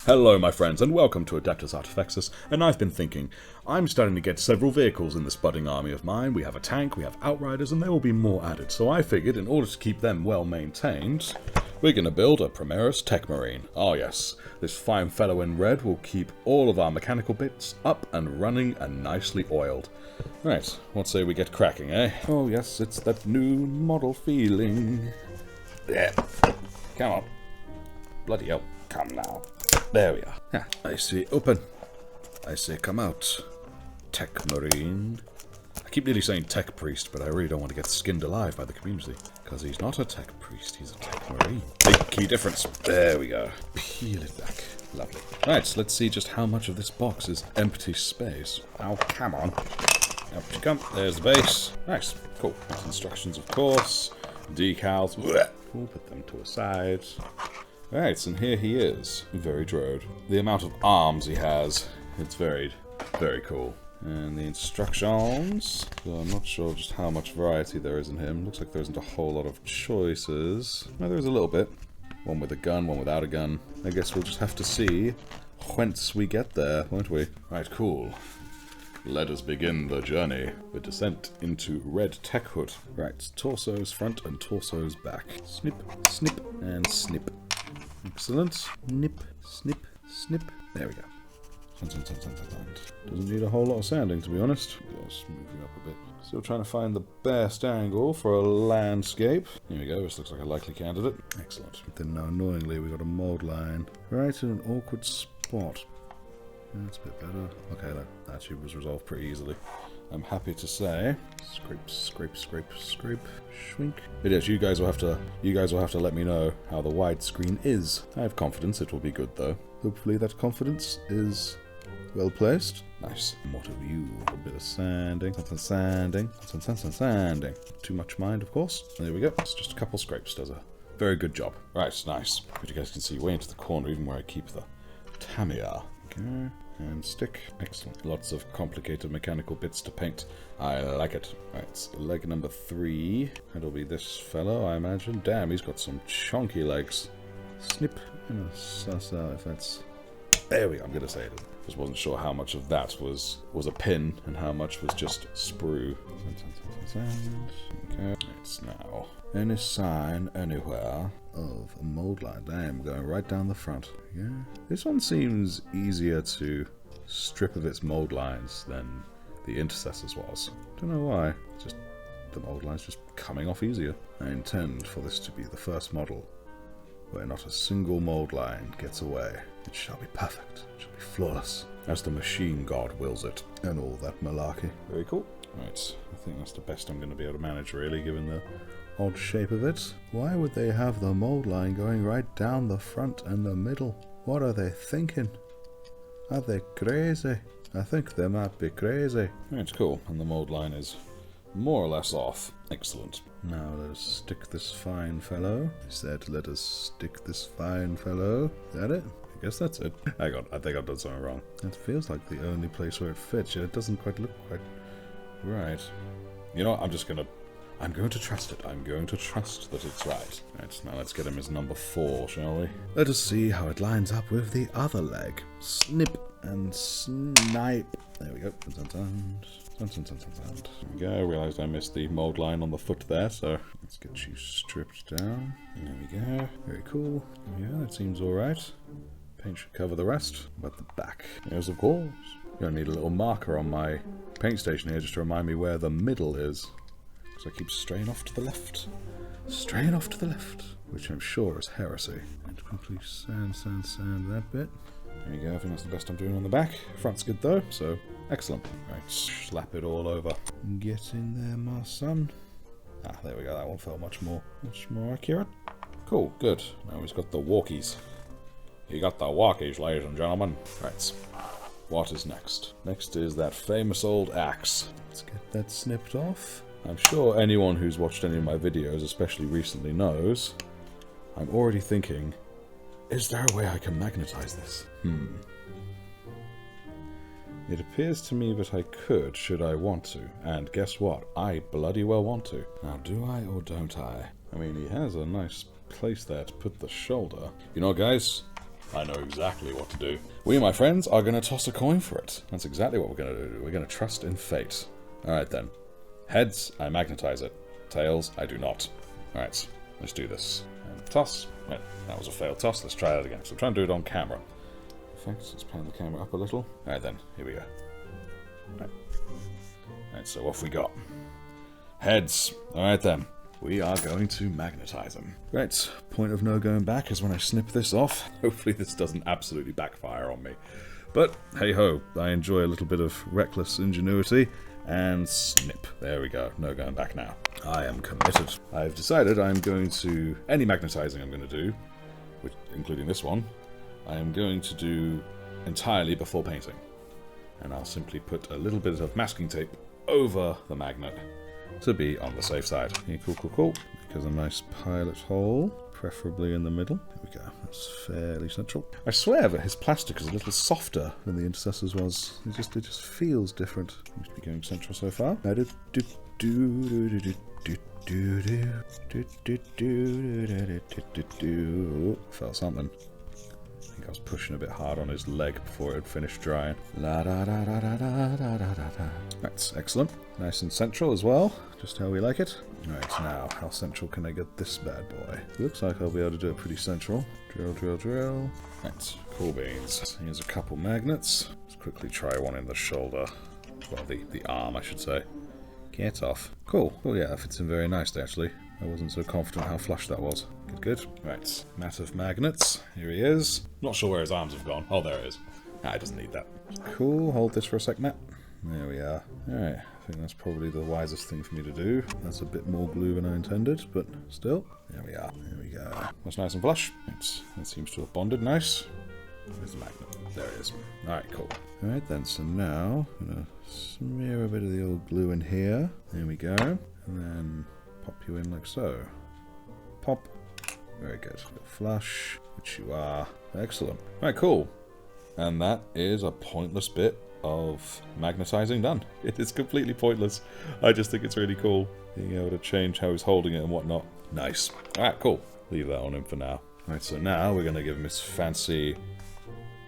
Hello my friends and welcome to Adeptus Artifexus, and I've been thinking, I'm starting to get several vehicles in this budding army of mine. We have a tank, we have outriders, and there will be more added, so I figured in order to keep them well maintained, we're going to build a Primaris Techmarine. Oh yes, this fine fellow in red will keep all of our mechanical bits up and running and nicely oiled. Right, what say we get cracking, eh? Oh yes, it's that new model feeling. Yeah, come on. Bloody hell, come now. There we are. Yeah, I say open. I say come out. Techmarine. I keep nearly saying tech priest, but I really don't want to get skinned alive by the community. Because he's not a tech priest, he's a Techmarine. Big key difference. There we go. Peel it back. Lovely. Right, let's see just how much of this box is empty space. Oh, come on. Up you come. There's the base. Nice. Cool. There's instructions, of course. Decals. We'll put them to a side. Right, and here he is. Very droid. The amount of arms he has, it's very, very cool. And the instructions, so I'm not sure just how much variety there is in him. Looks like there isn't a whole lot of choices. No, there's a little bit. One with a gun, one without a gun. I guess we'll just have to see whence we get there, won't we? Right, cool. Let us begin the journey. The descent into Red Tech Hood. Right, torsos front and torsos back. Snip, snip, and snip. Excellent. Nip, snip, snip. There we go. Doesn't need a whole lot of sanding, to be honest. Just moving up a bit. Still trying to find the best angle for a landscape. Here we go. This looks like a likely candidate. Excellent. Then now, annoyingly, we've got a mold line right in an awkward spot. That's a bit better. Okay, that actually was resolved pretty easily. I'm happy to say. Scrape, scrape, scrape, scrape, shrink. It is. You guys will have to let me know how the widescreen is. I have confidence it will be good though. Hopefully that confidence is well placed. Nice. What have you? A bit of sanding. Sanding. Sanding. Too much mind, of course. There we go. It's just a couple scrapes. Does a very good job. Right, nice. But you guys can see way into the corner, even where I keep the Tamiya. Okay. And stick. Excellent. Lots of complicated mechanical bits to paint. I like it. Right, leg number 3. That'll be this fellow, I imagine. Damn, he's got some chunky legs. Snip. Suss out if that's... There we go, I'm going to say it. Just wasn't sure how much of that was a pin and how much was just sprue. Okay, it's now. Any sign anywhere of a mold line. Damn, going right down the front. Yeah. This one seems easier to strip of its mold lines than the Intercessors was. Don't know why. Just the mold lines just coming off easier. I intend for this to be the first model where not a single mold line gets away. It shall be perfect. It shall be flawless, as the machine god wills it, and all that malarkey. Very cool. Right, I think that's the best I'm going to be able to manage, really, given the odd shape of it. Why would they have the mold line going right down the front and the middle? What are they thinking? Are they crazy? I think they might be crazy. Right, cool. And the mold line is more or less off. Excellent. Now let us stick this fine fellow. I said let us stick this fine fellow. Is that it? I guess that's it. Hang on, I think I've done something wrong. It feels like the only place where it fits, yet it doesn't quite look quite right. You know what, I'm going to trust it. I'm going to trust that it's right. Right, now let's get him as number 4, shall we? Let us see how it lines up with the other leg. Snip and snipe. There we go. There we go. I realised I missed the mold line on the foot there, so let's get you stripped down. There we go. Very cool. Yeah, that seems alright. Paint should cover the rest. But the back. Yes, of course. Gonna need a little marker on my paint station here just to remind me where the middle is. So I keep straying off to the left. Straying off to the left. Which I'm sure is heresy. And quickly sand that bit. There you go, I think that's the best I'm doing on the back. Front's good though, so excellent. Right, slap it all over. Get in there, my son. Ah, there we go, that one felt much more accurate. Cool, good. Now he's got the walkies. He got the walkies, ladies and gentlemen. Right, what is next? Next is that famous old axe. Let's get that snipped off. I'm sure anyone who's watched any of my videos, especially recently, knows I'm already thinking, is there a way I can magnetize this? It appears to me that I could, should I want to. And guess what? I bloody well want to. Now, do I or don't I? I mean, he has a nice place there to put the shoulder. You know, guys, I know exactly what to do. We, my friends, are going to toss a coin for it. That's exactly what we're going to do. We're going to trust in fate. Alright then. Heads, I magnetize it. Tails, I do not. Alright, let's do this. And toss. Right, that was a failed toss. Let's try that again. So I'm trying to do it on camera. Perfect. Let's pan the camera up a little. Alright then, here we go. Alright, so off we got. Heads. Alright then. We are going to magnetize them. Right, point of no going back is when I snip this off. Hopefully this doesn't absolutely backfire on me. But, hey ho, I enjoy a little bit of reckless ingenuity. And snip. There we go. No going back now. I am committed. I've decided I'm going to... Any magnetizing I'm going to do, which, including this one, I am going to do entirely before painting. And I'll simply put a little bit of masking tape over the magnet to be on the safe side. Yeah, cool. Because a nice pilot hole, preferably in the middle. There we go. That's fairly central. I swear that his plastic is a little softer than the Intercessor's was. It just feels different. Seems to be going central so far. Felt something. I think I was pushing a bit hard on his leg before it had finished drying. That's excellent. Nice and central as well. Just how we like it. Right, now, how central can I get this bad boy? Looks like I'll be able to do it pretty central. Drill. Right, cool beans. Here's a couple magnets. Let's quickly try one in the shoulder. Well, the arm, I should say. Get off. Cool. Oh yeah, that fits in very nicely, actually. I wasn't so confident how flush that was. Good. Right, mat of magnets. Here he is. Not sure where his arms have gone. Oh, there it is. Ah, it doesn't need that. Cool. Hold this for a sec, Matt. There we are. Alright, I think that's probably the wisest thing for me to do. That's a bit more glue than I intended, but still. There we are. There we go. That's nice and flush. That seems to have bonded nice. Where's the magnet? There it is. Alright, cool. Alright then, so now I'm going to smear a bit of the old glue in here. There we go. And then pop you in like so. Pop. Very good. Flush, which you are. Excellent. Alright, cool. And that is a pointless bit of magnetizing done. It is completely pointless. I just think it's really cool being able to change how he's holding it and whatnot. Nice. Alright, cool. Leave that on him for now. Alright, so now we're going to give him his fancy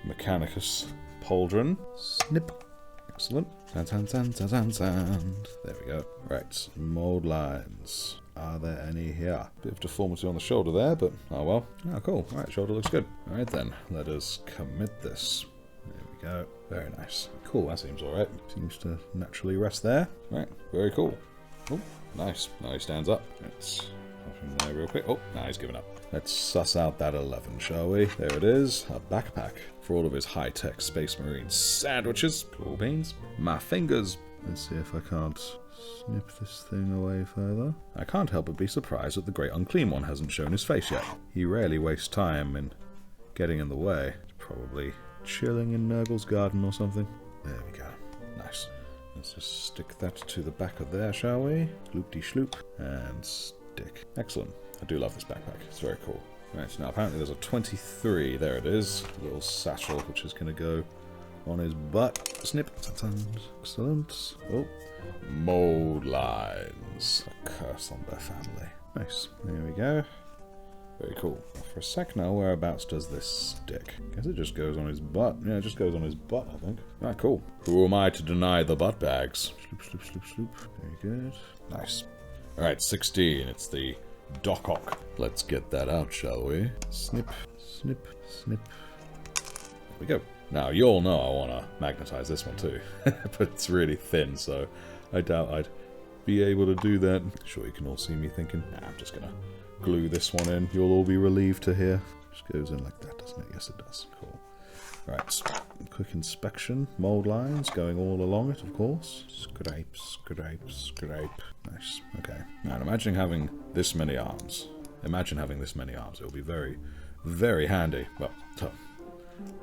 Mechanicus pauldron. Snip. Excellent. There we go. Right, mold lines. Are there any here? Bit of deformity on the shoulder there, but oh well. Oh, cool. Alright, shoulder looks good. Alright then, let us commit this. There we go. Very nice. Cool, that seems alright. Seems to naturally rest there. Right, very cool. Oh, nice. Now he stands up. Let's pop him there real quick. Oh, now he's given up. Let's suss out that 11, shall we? There it is. A backpack for all of his high-tech Space Marine sandwiches. Cool beans. My fingers. Let's see if I can't snip this thing away further. I can't help but be surprised that the Great Unclean One hasn't shown his face yet. He rarely wastes time in getting in the way. Probably chilling in Nurgle's garden or something. There we go. Nice. Let's just stick that to the back of there, shall we? Loop-de-shloop. And stick. Excellent. I do love this backpack. It's very cool. Right, now apparently there's a 23. There it is. A little satchel which is going to go on his butt. Snip. Excellent. Oh. Mold lines. A curse on their family. Nice. There we go. Very cool. For a sec now, whereabouts does this stick? Guess it just goes on his butt. Yeah, it just goes on his butt, I think. Ah, cool. Who am I to deny the butt bags? Sloop. Very good. Nice. Alright, 16. It's the Doc-Ock. Let's get that out, shall we? Snip. There we go. Now, you all know I want to magnetize this one too. But it's really thin, so I doubt I'd be able to do that. Sure, you can all see me thinking, nah, I'm just going to glue this one in. You'll all be relieved to hear. Just goes in like that, doesn't it? Yes, it does. Cool. Right, quick inspection. Mold lines going all along it, of course. Scrape. Nice. Okay. Now, imagine having this many arms. It will be very, very handy. Well, tough.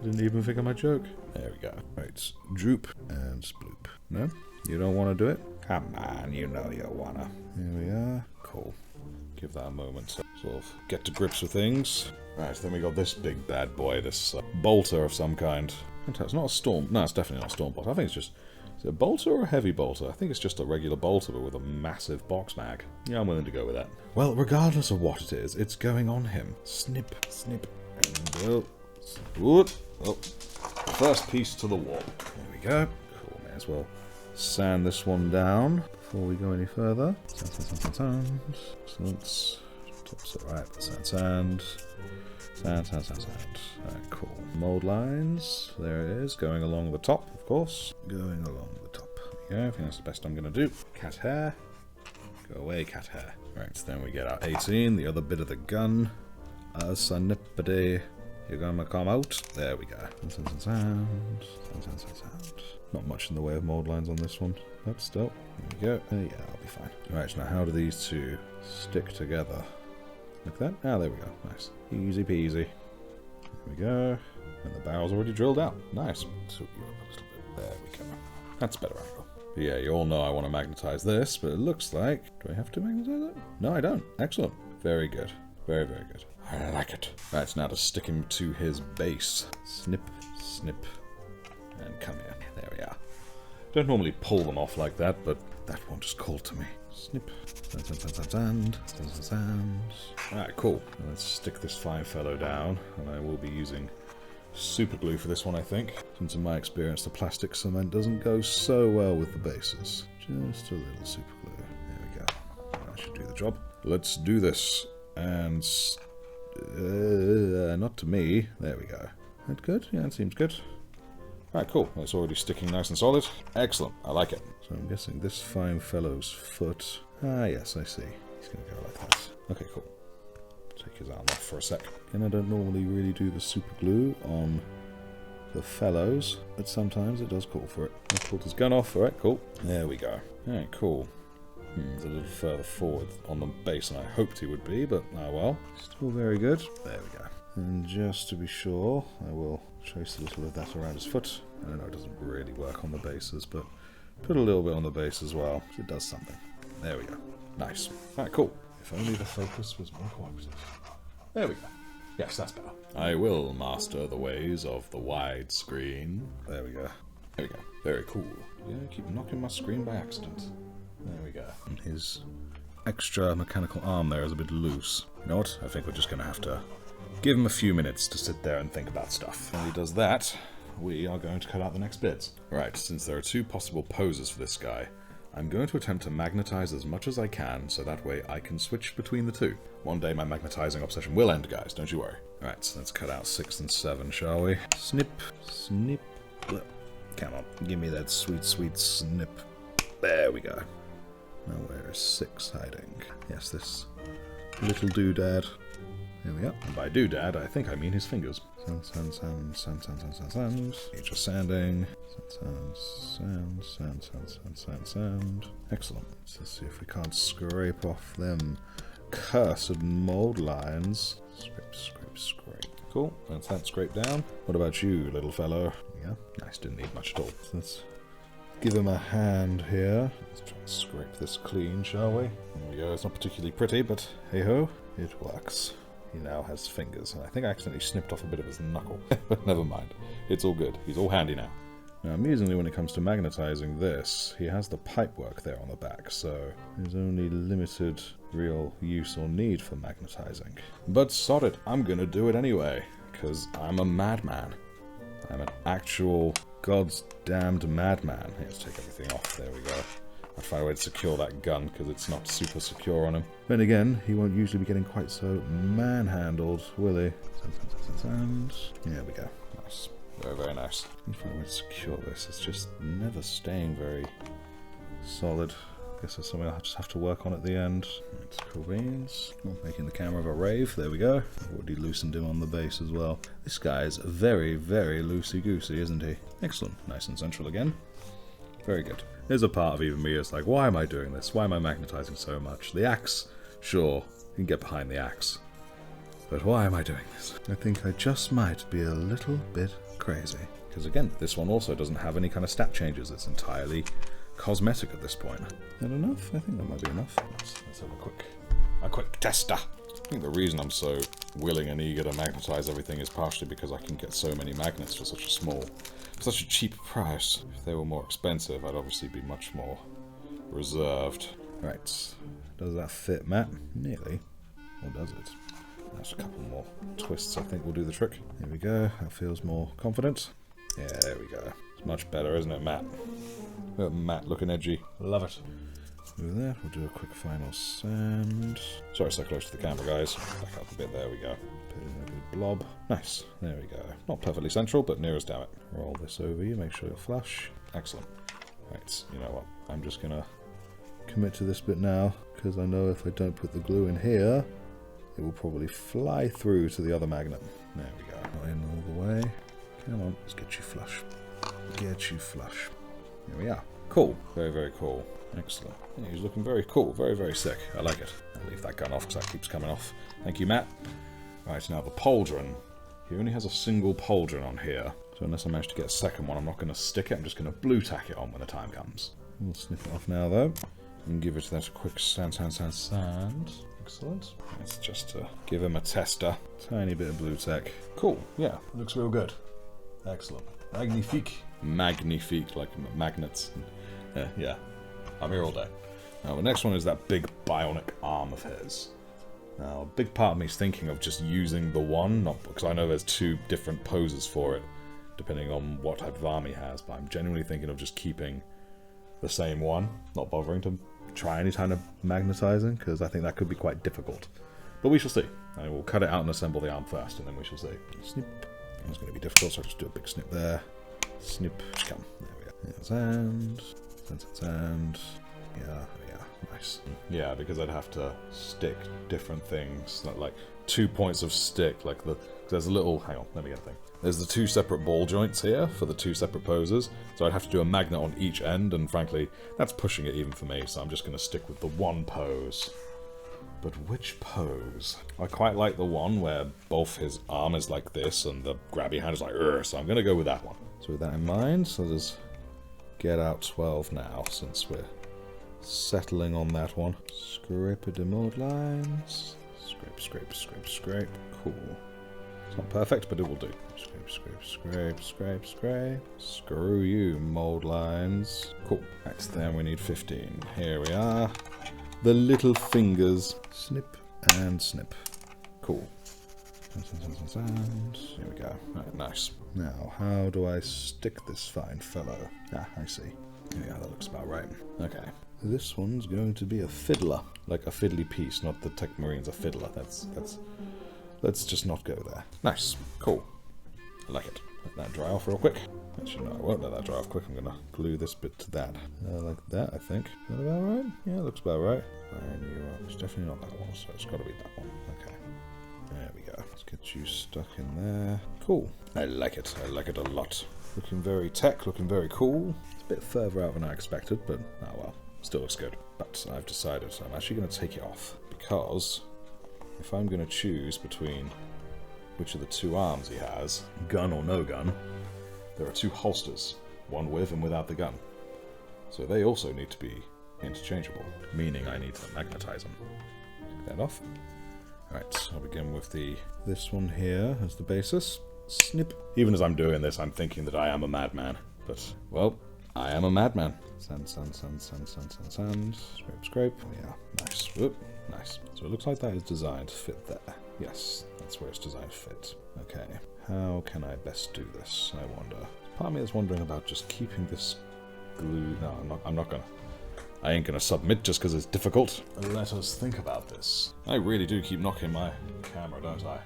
I didn't even think of my joke. There we go. Right, droop and sploop. No? You don't want to do it? Come on, you know you wanna. Here we are. Cool. Give that a moment to sort of get to grips with things. Right, then we got this big bad boy, this bolter of some kind. It's not a storm. No, it's definitely not a storm bolter. I think it's just... Is it a bolter or a heavy bolter? I think it's just a regular bolter, but with a massive box mag. Yeah, I'm willing to go with that. Well, regardless of what it is, it's going on him. Snip, and Whoop. Oh, first piece to the wall. There we go. Cool, may as well sand this one down before we go any further. Sand. Excellent. Top's alright. Sand. Alright, cool. Mold lines. There it is. Going along the top, of course. Going along the top. There we go. I think that's the best I'm going to do. Cat hair. Go away, cat hair. Right, so then we get our 18, the other bit of the gun. Snippity. You're gonna come out. There we go. Sound. Not much in the way of mold lines on this one, but still. There we go. Yeah, I'll be fine. Right, now how do these two stick together? Like that? Ah, there we go. Nice. Easy peasy. There we go. And the barrel's already drilled out. Nice. Tilt you up a little bit. There we go. That's a better angle. But yeah, you all know I want to magnetize this, but it looks like... Do I have to magnetize it? No, I don't. Excellent. Very good. Very, very good. I like it. Right, so now to stick him to his base. Snip, snip, and come here. There we are. Don't normally pull them off like that, but that one just called to me. Snip, sand. Alright, cool. Let's stick this fine fellow down, and I will be using super glue for this one, I think. Since in my experience, the plastic cement doesn't go so well with the bases. Just a little super glue. There we go. That should do the job. Let's do this. And... not to me. There we go. That good? Yeah, it seems good. Alright, cool. It's already sticking nice and solid. Excellent. I like it. So I'm guessing this fine fellow's foot... Ah, yes, I see. He's going to go like that. Okay, cool. Take his arm off for a sec. And I don't normally really do the super glue on the fellows, but sometimes it does call for it. I pulled his gun off. Alright, cool. There we go. Alright, cool. He's a little further forward on the base than I hoped he would be, but oh well. Still very good. There we go. And just to be sure, I will trace a little of that around his foot. I know it doesn't really work on the bases, but put a little bit on the base as well, so it does something. There we go. Nice. Alright, cool. If only the focus was more cooperative. There we go. Yes, that's better. I will master the ways of the wide screen. There we go. There we go. Very cool. Yeah, keep knocking my screen by accident. There we go. And his extra mechanical arm there is a bit loose. You know what? I think we're just going to have to give him a few minutes to sit there and think about stuff. When he does that, we are going to cut out the next bits. Right, since there are two possible poses for this guy, I'm going to attempt to magnetize as much as I can, so that way I can switch between the two. One day my magnetizing obsession will end, guys, don't you worry. Alright, so let's cut out 6 and 7, shall we? Snip, snip, blip. Come on, give me that sweet, sweet snip. There we go. Now where is 6 hiding? Yes, this little doodad. There we go. And by doodad, I think I mean his fingers. Sand. Just sanding. Sand. Excellent. Let's see if we can't scrape off them cursed mold lines. Scrape. Cool. That's that scraped down. What about you, little fellow? Yeah, nice. Didn't need much at all. So let's give him a hand here. Let's try and scrape this clean, shall we? There we go. It's not particularly pretty, but hey-ho, it works. He now has fingers, and I think I accidentally snipped off a bit of his knuckle. But never mind. It's all good. He's all handy now. Now, amusingly, when it comes to magnetizing this, he has the pipework there on the back, so there's only limited real use or need for magnetizing. But sod it, I'm gonna do it anyway, because I'm a madman. I'm an actual God's damned madman. Here, let's take everything off. There we go. I'll find a way to secure that gun because it's not super secure on him. Then again, he won't usually be getting quite so manhandled, will he? There we go. Nice. Very, very nice. I'll find a way to secure this. It's just never staying very solid. I guess that's something I'll just have to work on at the end. It's cool beans. Making the camera of a rave. There we go. I've already loosened him on the base as well. This guy's very, very loosey-goosey, isn't he? Excellent. Nice and central again. Very good. There's a part of even me that's like, why am I doing this? Why am I magnetizing so much? The axe, sure, you can get behind the axe. But why am I doing this? I think I just might be a little bit crazy. Because again, this one also doesn't have any kind of stat changes. It's entirely cosmetic at this point. Is that enough? I think that might be enough. Let's have a quick tester. I think the reason I'm so willing and eager to magnetize everything is partially because I can get so many magnets for such a cheap price. If they were more expensive, I'd obviously be much more reserved. Right, does that fit, Matt? Nearly. Or does it? That's a couple more twists, I think will do the trick. There we go, that feels more confident. Yeah, there we go. It's much better, isn't it, Matt? Look at Matt looking edgy. Love it. Do that, we'll do a quick final sand. Sorry, so close to the camera, guys. Back up a bit, there we go. Put in a big blob. Nice, there we go. Not perfectly central, but near as damn it. Roll this over you, make sure you're flush. Excellent. Right, you know what? I'm just gonna commit to this bit now, because I know if I don't put the glue in here, it will probably fly through to the other magnet. There we go. Not in all the way. Come on, let's get you flush. Get you flush. Here we are. Cool. Very, very cool. Excellent. Yeah, he's looking very cool. Very, very sick. I like it. I'll leave that gun off because that keeps coming off. Thank you, Matt. Right, now the pauldron. He only has a single pauldron on here. So unless I manage to get a second one, I'm not going to stick it. I'm just going to blue tack it on when the time comes. We'll snip it off now, though. And give it that quick sand. Excellent. That's just to give him a tester. Tiny bit of blue tack. Cool. Yeah, looks real good. Excellent. Magnifique. Magnifique, like magnets. Yeah. I'm here all day. Now, the next one is that big bionic arm of his. Now, a big part of me is thinking of just using the one, not because I know there's two different poses for it, depending on what type of arm he has, but I'm genuinely thinking of just keeping the same one, not bothering to try any kind of magnetizing, because I think that could be quite difficult. But we shall see. I will cut it out and assemble the arm first, and then we shall see. Snip. It's going to be difficult, so I'll just do a big snip there. Snip. Come. There we go. There's and yeah, nice. Yeah, because I'd have to stick different things, like 2 points of stick, like there's a little, hang on, let me get a thing. There's the 2 separate ball joints here for the 2 separate poses, so I'd have to do a magnet on each end, and frankly, that's pushing it even for me, so I'm just going to stick with the one pose. But which pose? I quite like the one where both his arm is like this, and the grabby hand is like, so I'm going to go with that one. So with that in mind, so there's get out 12 now, since we're settling on that one. Scrape a demold lines. Scrape. Cool. It's not perfect, but it will do. Scrape. Screw you, mold lines. Cool. Right, then we need 15. Here we are. The little fingers. Snip and snip. Cool. Here we go. Right, nice. Now, how do I stick this fine fellow? Ah, I see. Yeah, that looks about right. Okay. This one's going to be a fiddler. Like a fiddly piece, not the Techmarine's a fiddler. Let's just not go there. Nice. Cool. I like it. Let that dry off real quick. Actually, no, I won't let that dry off quick. I'm going to glue this bit to that. Like that, I think. Is that about right? Yeah, it looks about right. It's definitely not that one, so it's got to be that one. Okay. There we go. Let's get you stuck in there. Cool. I like it. I like it a lot. Looking very tech, looking very cool. It's a bit further out than I expected, but oh well. Still looks good. But I've decided I'm actually going to take it off, because if I'm going to choose between which of the 2 arms he has, gun or no gun, there are 2 holsters, one with and without the gun. So they also need to be interchangeable, meaning I need to magnetize them. Take that off. Right, I'll begin with this one here as the basis. Snip. Even as I'm doing this, I'm thinking that I am a madman. But, well, I am a madman. Sand. Scrape. Yeah, nice. Whoop. Nice. So it looks like that is designed to fit there. Yes, that's where it's designed to fit. Okay, how can I best do this, I wonder? Part of me is wondering about just keeping this glue. No, I'm not gonna. I ain't gonna submit just because it's difficult. Let us think about this. I really do keep knocking my camera, don't I?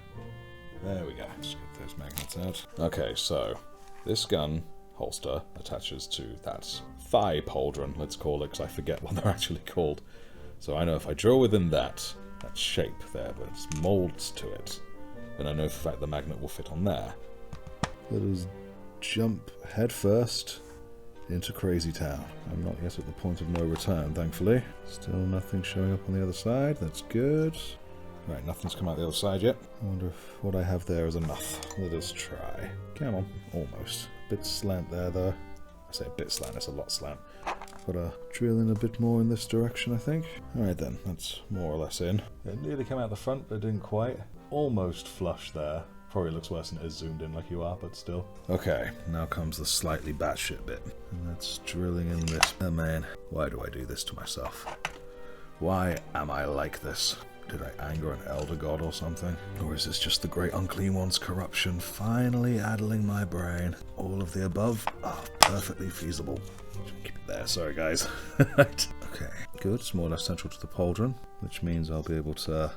There we go. Just get those magnets out. Okay, so this gun holster attaches to that thigh pauldron, let's call it, because I forget what they're actually called. So I know if I drill within that shape there, but it's molds to it, then I know for a fact the magnet will fit on there. Let us jump headfirst into Crazy Town. I'm not yet at the point of no return, thankfully. Still nothing showing up on the other side. That's good. Right, nothing's come out the other side yet. I wonder if what I have there is enough. Let us try. Come on. Almost. Bit slant there, though. I say a bit slant, it's a lot slant. Gotta drill in a bit more in this direction, I think. Alright then, that's more or less in. It nearly came out the front, but it didn't quite. Almost flush there. Probably looks worse than it is zoomed in like you are, but still. Okay, now comes the slightly batshit bit. And that's drilling in this. Oh man, why do I do this to myself? Why am I like this? Did I anger an elder god or something? Or is this just the great unclean one's corruption finally addling my brain? All of the above are perfectly feasible. Keep it there, sorry guys. Okay, good, it's more or less central to the pauldron, which means I'll be able to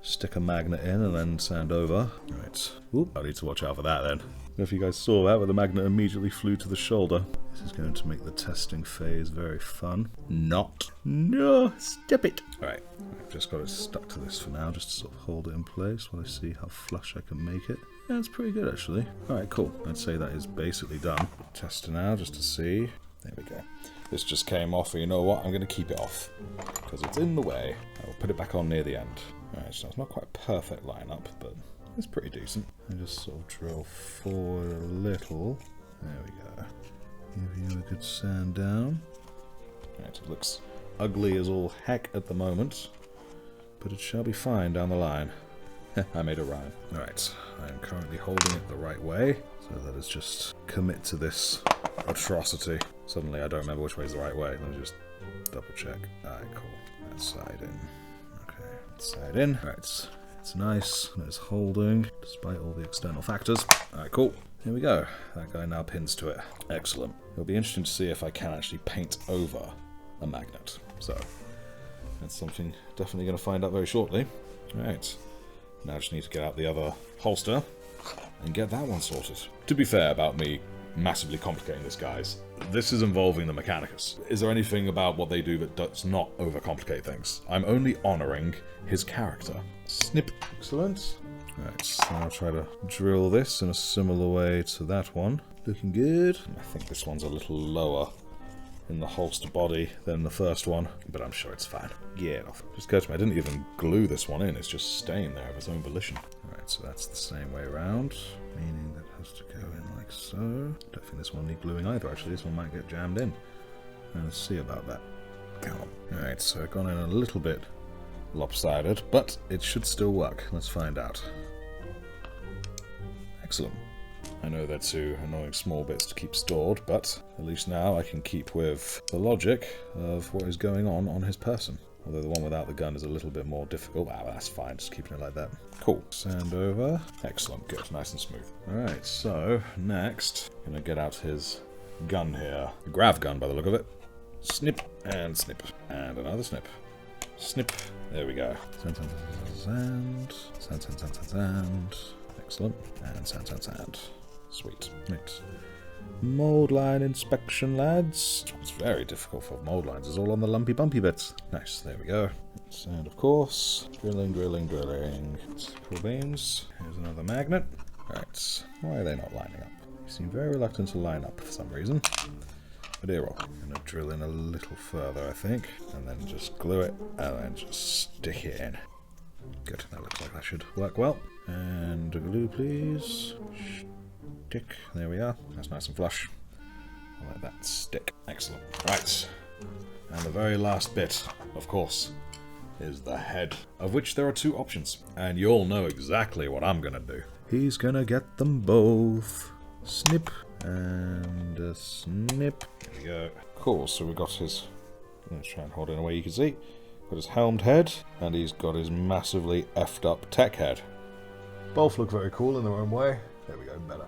stick a magnet in and then sand over. Right, oop, I need to watch out for that then. I don't know if you guys saw that, but the magnet immediately flew to the shoulder. This is going to make the testing phase very fun. Not. No, stop it. Alright, I've just got it stuck to this for now, just to sort of hold it in place while I see how flush I can make it. Yeah, it's pretty good actually. Alright, cool. I'd say that is basically done. Test it now just to see. There we go. This just came off, and you know what? I'm going to keep it off because it's in the way. I will put it back on near the end. Alright, so it's not quite a perfect lineup, but it's pretty decent. And just sort of drill forward a little. There we go. Give you a good sand down. Alright, it looks ugly as all heck at the moment, but it shall be fine down the line. I made a rhyme. Alright, I am currently holding it the right way, so that is just commit to this atrocity. Suddenly I don't remember which way is the right way. Let me just double check. Alright, cool. That's side in. Okay, side in. Alright, it's nice. It's holding, despite all the external factors. Alright, cool. Here we go. That guy now pins to it. Excellent. It'll be interesting to see if I can actually paint over a magnet. So, that's something definitely going to find out very shortly. Alright. Now I just need to get out the other holster and get that one sorted. To be fair about me massively complicating this, guys, this is involving the Mechanicus. Is there anything about what they do that does not overcomplicate things? I'm only honouring his character. Snip. Excellent. Right, so I'll try to drill this in a similar way to that one. Looking good. I think this one's a little lower in the holster body than the first one, but I'm sure it's fine. Get it off. Just occurred to me, I didn't even glue this one in, it's just staying there of its own volition. Alright, so that's the same way around, meaning that has to go in like so. Don't think this one needs gluing either, actually. This one might get jammed in. Let's see about that. Come on. Alright, so I've gone in a little bit lopsided, but it should still work. Let's find out. Excellent. I know they're two annoying small bits to keep stored, but at least now I can keep with the logic of what is going on his person. Although the one without the gun is a little bit more difficult. Ah, well, that's fine, just keeping it like that. Cool. Sand over. Excellent, good, nice and smooth. Alright, so next, I'm gonna get out his gun here. A grav gun by the look of it. Snip, and snip, and another snip. Snip. There we go. Sand, sand, sand, sand, sand, sand, sand, sand. Excellent. And sand, sand, sand. Sweet. Right. Mold line inspection, lads. It's very difficult for mold lines. It's all on the lumpy bumpy bits. Nice, there we go. And of course, drilling, drilling, drilling. Cool beans. Here's another magnet. Right. Why are they not lining up? They seem very reluctant to line up for some reason. But here, I'm going to drill in a little further, I think. And then just glue it. And then just stick it in. Good. That looks like that should work well. And glue, please. Stick. There we are. That's nice and flush. I'll let that stick. Excellent. Right. And the very last bit, of course, is the head, of which there are two options. And you all know exactly what I'm going to do. He's going to get them both. Snip. And a snip. There we go. Cool. So we got his... Let's try and hold it in a way you can see. Got his helmed head, and he's got his massively effed up tech head. Both look very cool in their own way. There we go, better.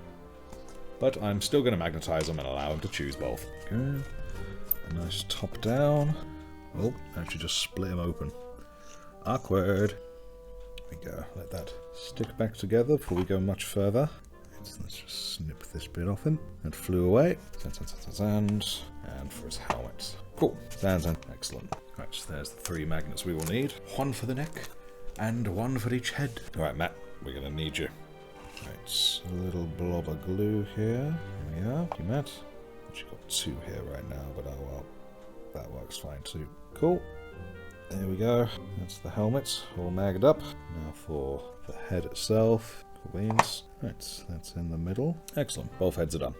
But I'm still going to magnetize them and allow him to choose both. Good. A nice top down. Oh, actually just split him open. Awkward. There we go. Let that stick back together before we go much further. Let's just snip this bit off him. And flew away. Sand, sand, sand, sand, sand. And for his helmet. Cool. Sand, sand. Excellent. Right, so there's the 3 magnets we will need. 1 for the neck, and 1 for each head. Alright, Matt, we're going to need you. Right, a little blob of glue here. There we are. Thank you, Matt. Actually got 2 here right now, but oh well. That works fine too. Cool. There we go. That's the helmet, all magged up. Now for the head itself. Cool beans. Right, that's in the middle. Excellent. Both heads are done.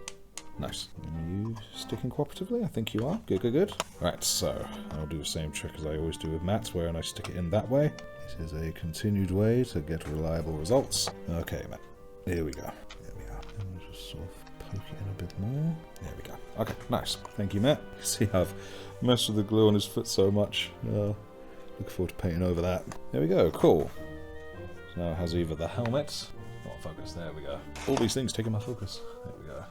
Nice. Are you sticking cooperatively? I think you are. Good, good, good. Right, so I'll do the same trick as I always do with Matt's, where I stick it in that way. This is a continued way to get reliable results. Okay, Matt. Here we go. There we are. And we'll just sort of poke it in a bit more. There we go. Okay, nice. Thank you, Matt. See, I've messed with the glue on his foot so much. Look forward to painting over that. There we go, cool. So now it has either the helmet, not focus, there we go. All these things taking my focus. There we go.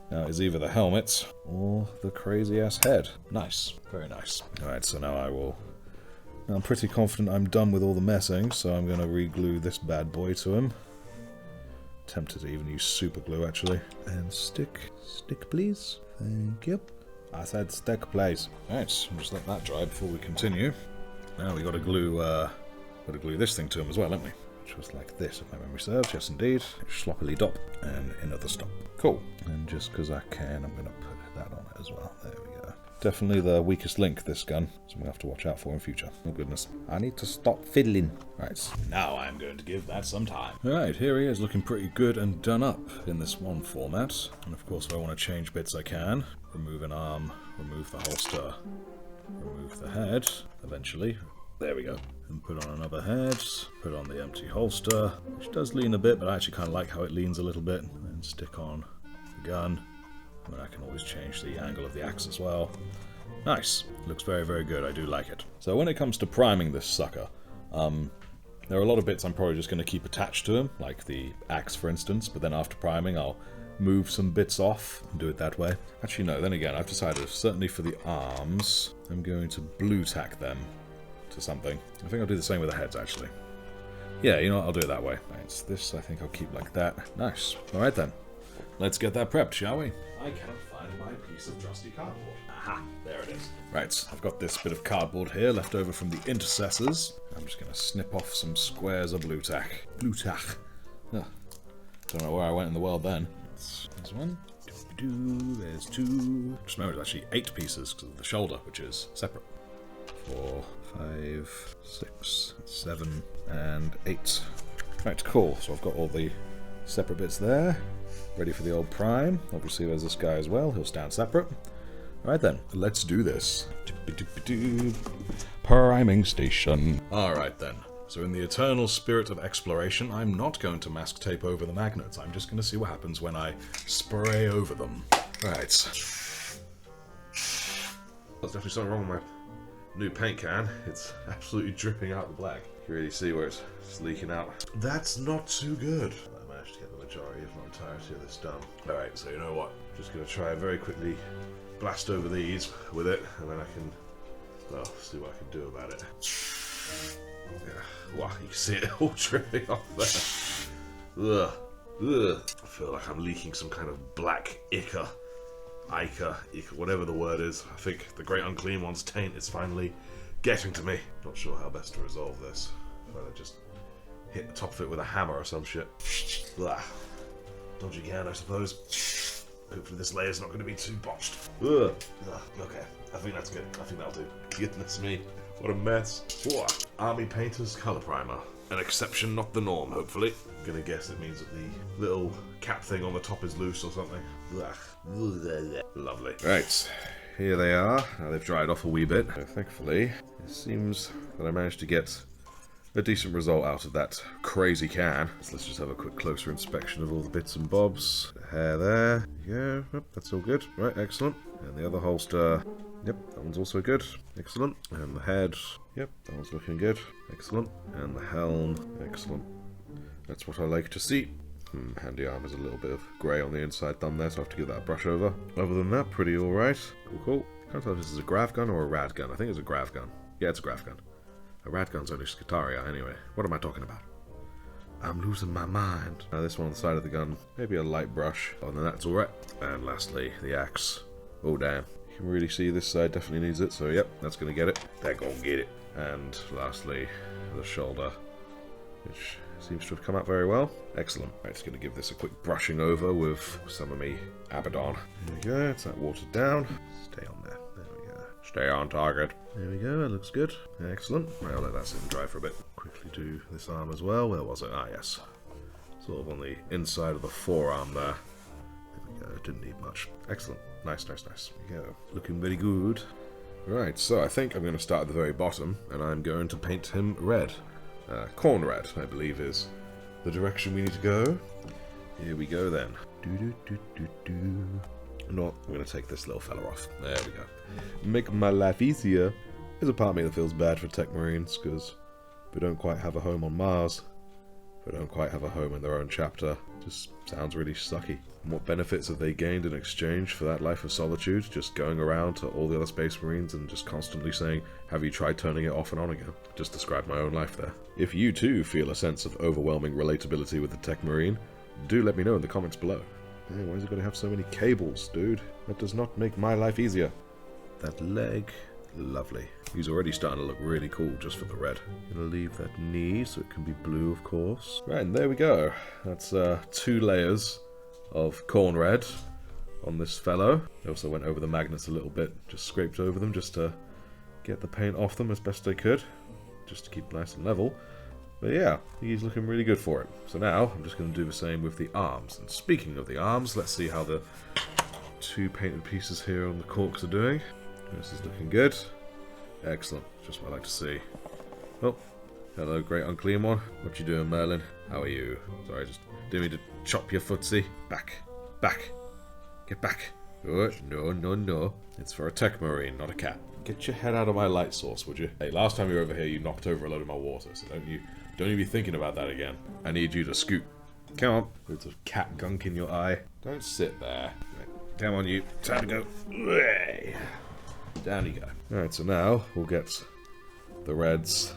Now it's either the helmet or the crazy ass head. Nice, very nice. Alright, so now I'm pretty confident I'm done with all the messing, so I'm gonna re-glue this bad boy to him. Tempted to even use super glue actually. And stick please. Thank you. I said stick please. Alright, we'll just let that dry before we continue. Now we gotta glue this thing to him as well, haven't we? Just like this, if my memory serves. Yes, indeed. Sloppily dop and another stop. Cool. And just because I can, I'm going to put that on it as well. There we go. Definitely the weakest link, this gun. So I'm going to have to watch out for in future. Oh, goodness. I need to stop fiddling. Right. Now I'm going to give that some time. Alright, here he is, looking pretty good and done up in this one format. And of course, if I want to change bits, I can. Remove an arm, remove the holster, remove the head, eventually. There we go. And put on another head, put on the empty holster, which does lean a bit, but I actually kind of like how it leans a little bit. And then stick on the gun. And I can always change the angle of the axe as well. Nice. Looks very, very good. I do like it. So when it comes to priming this sucker, there are a lot of bits I'm probably just going to keep attached to him, like the axe, for instance, but then after priming, I'll move some bits off and do it that way. Actually, no, then again, I've decided, certainly for the arms, I'm going to blue tack them to something. I think I'll do the same with the heads, actually. Yeah, you know what, I'll do it that way. Right, this I think I'll keep like that. Nice. Alright then. Let's get that prepped, shall we? I cannot find my piece of trusty cardboard. Aha, there it is. Right, I've got this bit of cardboard here left over from the intercessors. I'm just going to snip off some squares of blue tack. Blue tack. Oh, don't know where I went in the world then. There's one. There's two. Just remember, it's actually 8 pieces because of the shoulder, which is separate. 4, 5, 6, 7, and 8. Right, cool. So I've got all the separate bits there. Ready for the old prime. Obviously there's this guy as well. He'll stand separate. Alright then, let's do this. Priming station. Alright then. So in the eternal spirit of exploration, I'm not going to mask tape over the magnets. I'm just going to see what happens when I spray over them. Right. There's definitely something wrong with my new paint can. It's absolutely dripping out the black. You can really see where it's leaking out. That's not too good. I managed to get the majority, if not entirety, of this done. Alright, so you know what? I'm just going to try and very quickly blast over these with it, and then I can, well, see what I can do about it. Yeah. Wow, you can see it all dripping off there. Ugh. Ugh. I feel like I'm leaking some kind of black ichor, whatever the word is. I think the Great Unclean One's taint is finally getting to me. Not sure how best to resolve this. I'll just hit the top of it with a hammer or some shit. Blah. Dodgy can, I suppose. Hopefully this layer's not going to be too botched. Ugh. Ugh. Okay, I think that's good. I think that'll do. Goodness me. What a mess. Whoa. Army Painter's Colour Primer. An exception, not the norm, hopefully. I'm gonna guess it means that the little cap thing on the top is loose or something. Ugh. Lovely. Right, here they are. Now they've dried off a wee bit. So thankfully, it seems that I managed to get a decent result out of that crazy can. So let's just have a quick closer inspection of all the bits and bobs. The hair there. Yeah, yep, that's all good. Right, excellent. And the other holster. Yep, that one's also good. Excellent. And the head. Yep, that one's looking good. Excellent. And the helm. Excellent. That's what I like to see. Handy arm is a little bit of grey on the inside thumb there, so I have to give that a brush over. Other than that, pretty alright. Cool, cool. Can't tell if this is a grav gun or a rad gun. I think it's a grav gun. Yeah, it's a grav gun. A rad gun's only Skitaria anyway. What am I talking about? I'm losing my mind. Now this one on the side of the gun, maybe a light brush. Other than that, it's alright. And lastly, the axe. Oh damn. You can really see this side definitely needs it, so yep, that's gonna get it. They're gonna get it. And lastly, the shoulder, which seems to have come out very well. Excellent. Right, just gonna give this a quick brushing over with some of me Abaddon. There we go, it's that watered down. Stay on there. There we go. Stay on target. There we go, it looks good. Excellent. Right, I'll let that sit and dry for a bit. Quickly do this arm as well. Where was it? Ah, yes. Sort of on the inside of the forearm there. There we go, didn't need much. Excellent. Nice, nice, nice. There we go. Looking very good. Right, so I think I'm going to start at the very bottom, and I'm going to paint him red. Corn red, I believe, is the direction we need to go. Here we go then. No, I'm going to take this little fella off. There we go. Make my life easier. There's a part of me that feels bad for Techmarines, because we don't quite have a home on Mars. They don't quite have a home in their own chapter. Just sounds really sucky. And what benefits have they gained in exchange for that life of solitude? Just going around to all the other Space Marines and just constantly saying, have you tried turning it off and on again? Just describe my own life there. If you too feel a sense of overwhelming relatability with the Techmarine, do let me know in the comments below. Hey, why is it going to have so many cables, dude? That does not make my life easier. That leg, lovely. He's already starting to look really cool just for the red. Gonna leave that knee so it can be blue, of course. Right, and there we go. That's 2 layers of corn red on this fellow. I also went over the magnets a little bit, just scraped over them just to get the paint off them as best I could, just to keep nice and level. But yeah, he's looking really good for it. So now I'm just going to do the same with the arms. And speaking of the arms, let's see how the 2 painted pieces here on the corks are doing. This is looking good. Excellent. Just what I like to see. Oh, hello, great unclean one. What you doing, Merlin? How are you? Sorry, just didn't mean to chop your footsie. Back. Back. Get back. Oh, no, no, no. It's for a Techmarine, not a cat. Get your head out of my light source, would you? Hey, last time you were over here, you knocked over a load of my water, so don't you be thinking about that again. I need you to scoot. Come on. Bits of cat gunk in your eye. Don't sit there. Come on, you. Time to go. Down you go. Alright, so now we'll get the reds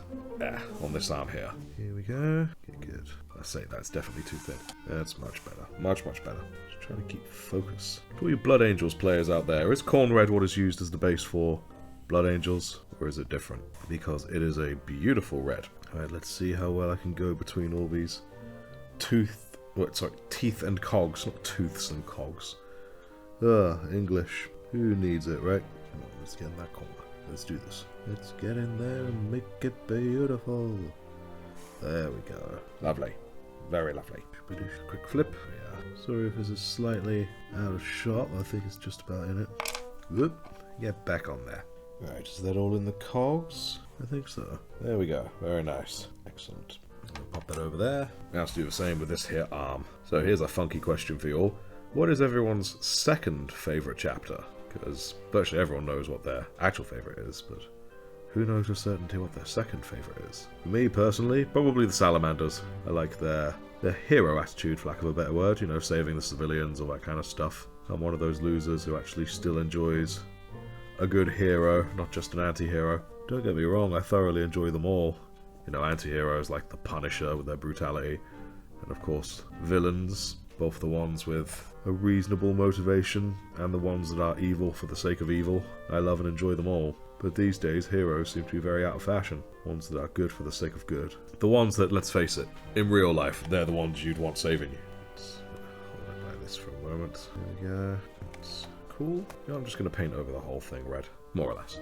on this arm here. Here we go. Okay, good. I say that's definitely too thin. That's much better. Much, much better. Just trying to keep focus. For all you Blood Angels players out there, is corn red what is used as the base for Blood Angels, or is it different? Because it is a beautiful red. Alright, let's see how well I can go between all these teeth and cogs, not tooths and cogs. English. Who needs it, right? Come on, let's get in that corner. Let's do this. Let's get in there and make it beautiful. There we go. Lovely. Very lovely. Quick flip. Yeah. Sorry if this is slightly out of shot. I think it's just about in it. Whoop. Get back on there. Alright, is that all in the cogs? I think so. There we go. Very nice. Excellent. I'll pop that over there. Now let's do the same with this here arm. So here's a funky question for you all. What is everyone's second favourite chapter? Because virtually everyone knows what their actual favourite is, but who knows with certainty what their second favourite is? For me, personally, probably the Salamanders. I like their hero attitude, for lack of a better word, you know, saving the civilians, all that kind of stuff. I'm one of those losers who actually still enjoys a good hero, not just an anti-hero. Don't get me wrong, I thoroughly enjoy them all. You know, anti-heroes like the Punisher with their brutality, and of course, villains, both the ones with a reasonable motivation and the ones that are evil for the sake of evil. I love and enjoy them all. But these days, heroes seem to be very out of fashion. Ones that are good for the sake of good. The ones that, let's face it, in real life, they're the ones you'd want saving you. Let's hold it like this for a moment. There we go. It's cool. Yeah, I'm just going to paint over the whole thing red. More or less.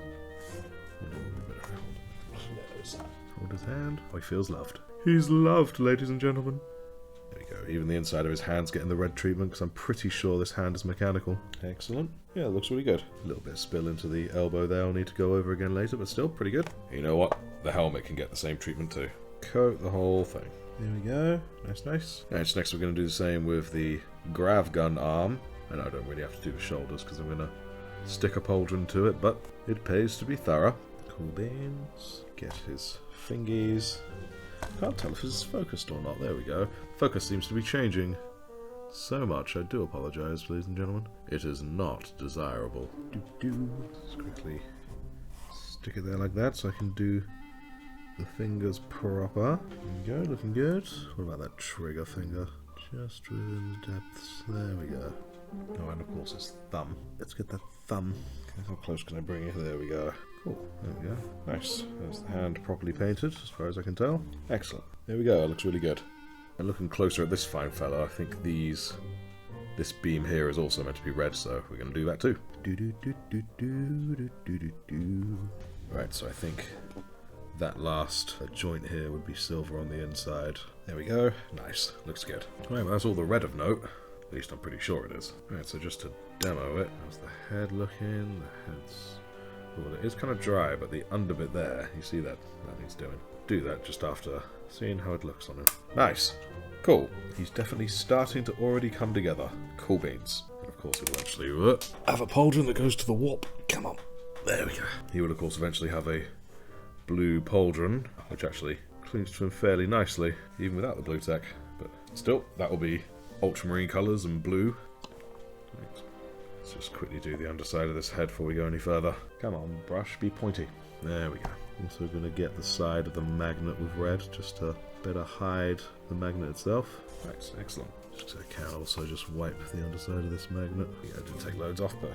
Hold his hand. Oh, he feels loved. He's loved, ladies and gentlemen. There we go. Even the inside of his hand's getting the red treatment, because I'm pretty sure this hand is mechanical. Excellent. Yeah, it looks really good. A little bit of spill into the elbow there. I'll need to go over again later, but still pretty good. You know what? The helmet can get the same treatment too. Coat the whole thing. There we go. Nice, nice. Alright, so next we're going to do the same with the grav gun arm. And I don't really have to do the shoulders because I'm going to stick a pauldron to it, but it pays to be thorough. Cool beans. Get his fingies. Can't tell if it's focused or not. There we go. Focus seems to be changing so much. I do apologise, ladies and gentlemen. It is not desirable. Just quickly stick it there like that so I can do the fingers proper. There we go, looking good. What about that trigger finger? Just within the depths. There we go. Oh, and of course his thumb. Let's get that thumb. How close can I bring it? There we go. Cool. There we go. Nice. There's the hand properly painted, as far as I can tell. Excellent. There we go. It looks really good. And looking closer at this fine fellow, I think this beam here is also meant to be red, so we're going to do that too. Right, so I think that last joint here would be silver on the inside. There we go. Nice. Looks good. Right, well, that's all the red of note. At least I'm pretty sure it is. Right, so just to demo it, how's the head looking? The head's... well, it is kind of dry, but the underbit there, you see that needs doing. Do that just after seeing how it looks on him. Nice. Cool. He's definitely starting to already come together. Cool beans. And of course, he'll eventually have a pauldron that goes to the warp. Come on. There we go. He will, of course, eventually have a blue pauldron, which actually clings to him fairly nicely, even without the blue tech. But still, that will be ultramarine colours and blue. Let's just quickly do the underside of this head before we go any further. Come on, brush, be pointy. There we go. Also going to get the side of the magnet with red, just to better hide the magnet itself. Right, excellent. So I can also just wipe the underside of this magnet. Yeah, it didn't take loads off, but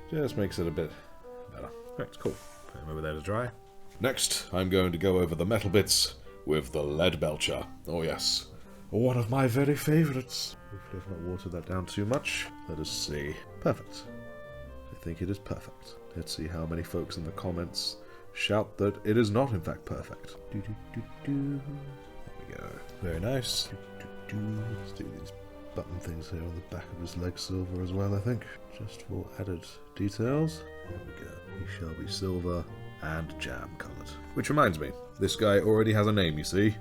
just makes it a bit better. Right, cool. Put them over there to dry. Next, I'm going to go over the metal bits with the lead belcher. Oh yes, one of my very favourites. Hopefully I've not watered that down too much. Let us see. Perfect. I think it is perfect. Let's see how many folks in the comments shout that it is not in fact perfect. There we go. Very nice. Let's do these button things here on the back of his leg silver as well, I think. Just for added details. There we go. He shall be silver and jam coloured. Which reminds me, this guy already has a name, you see.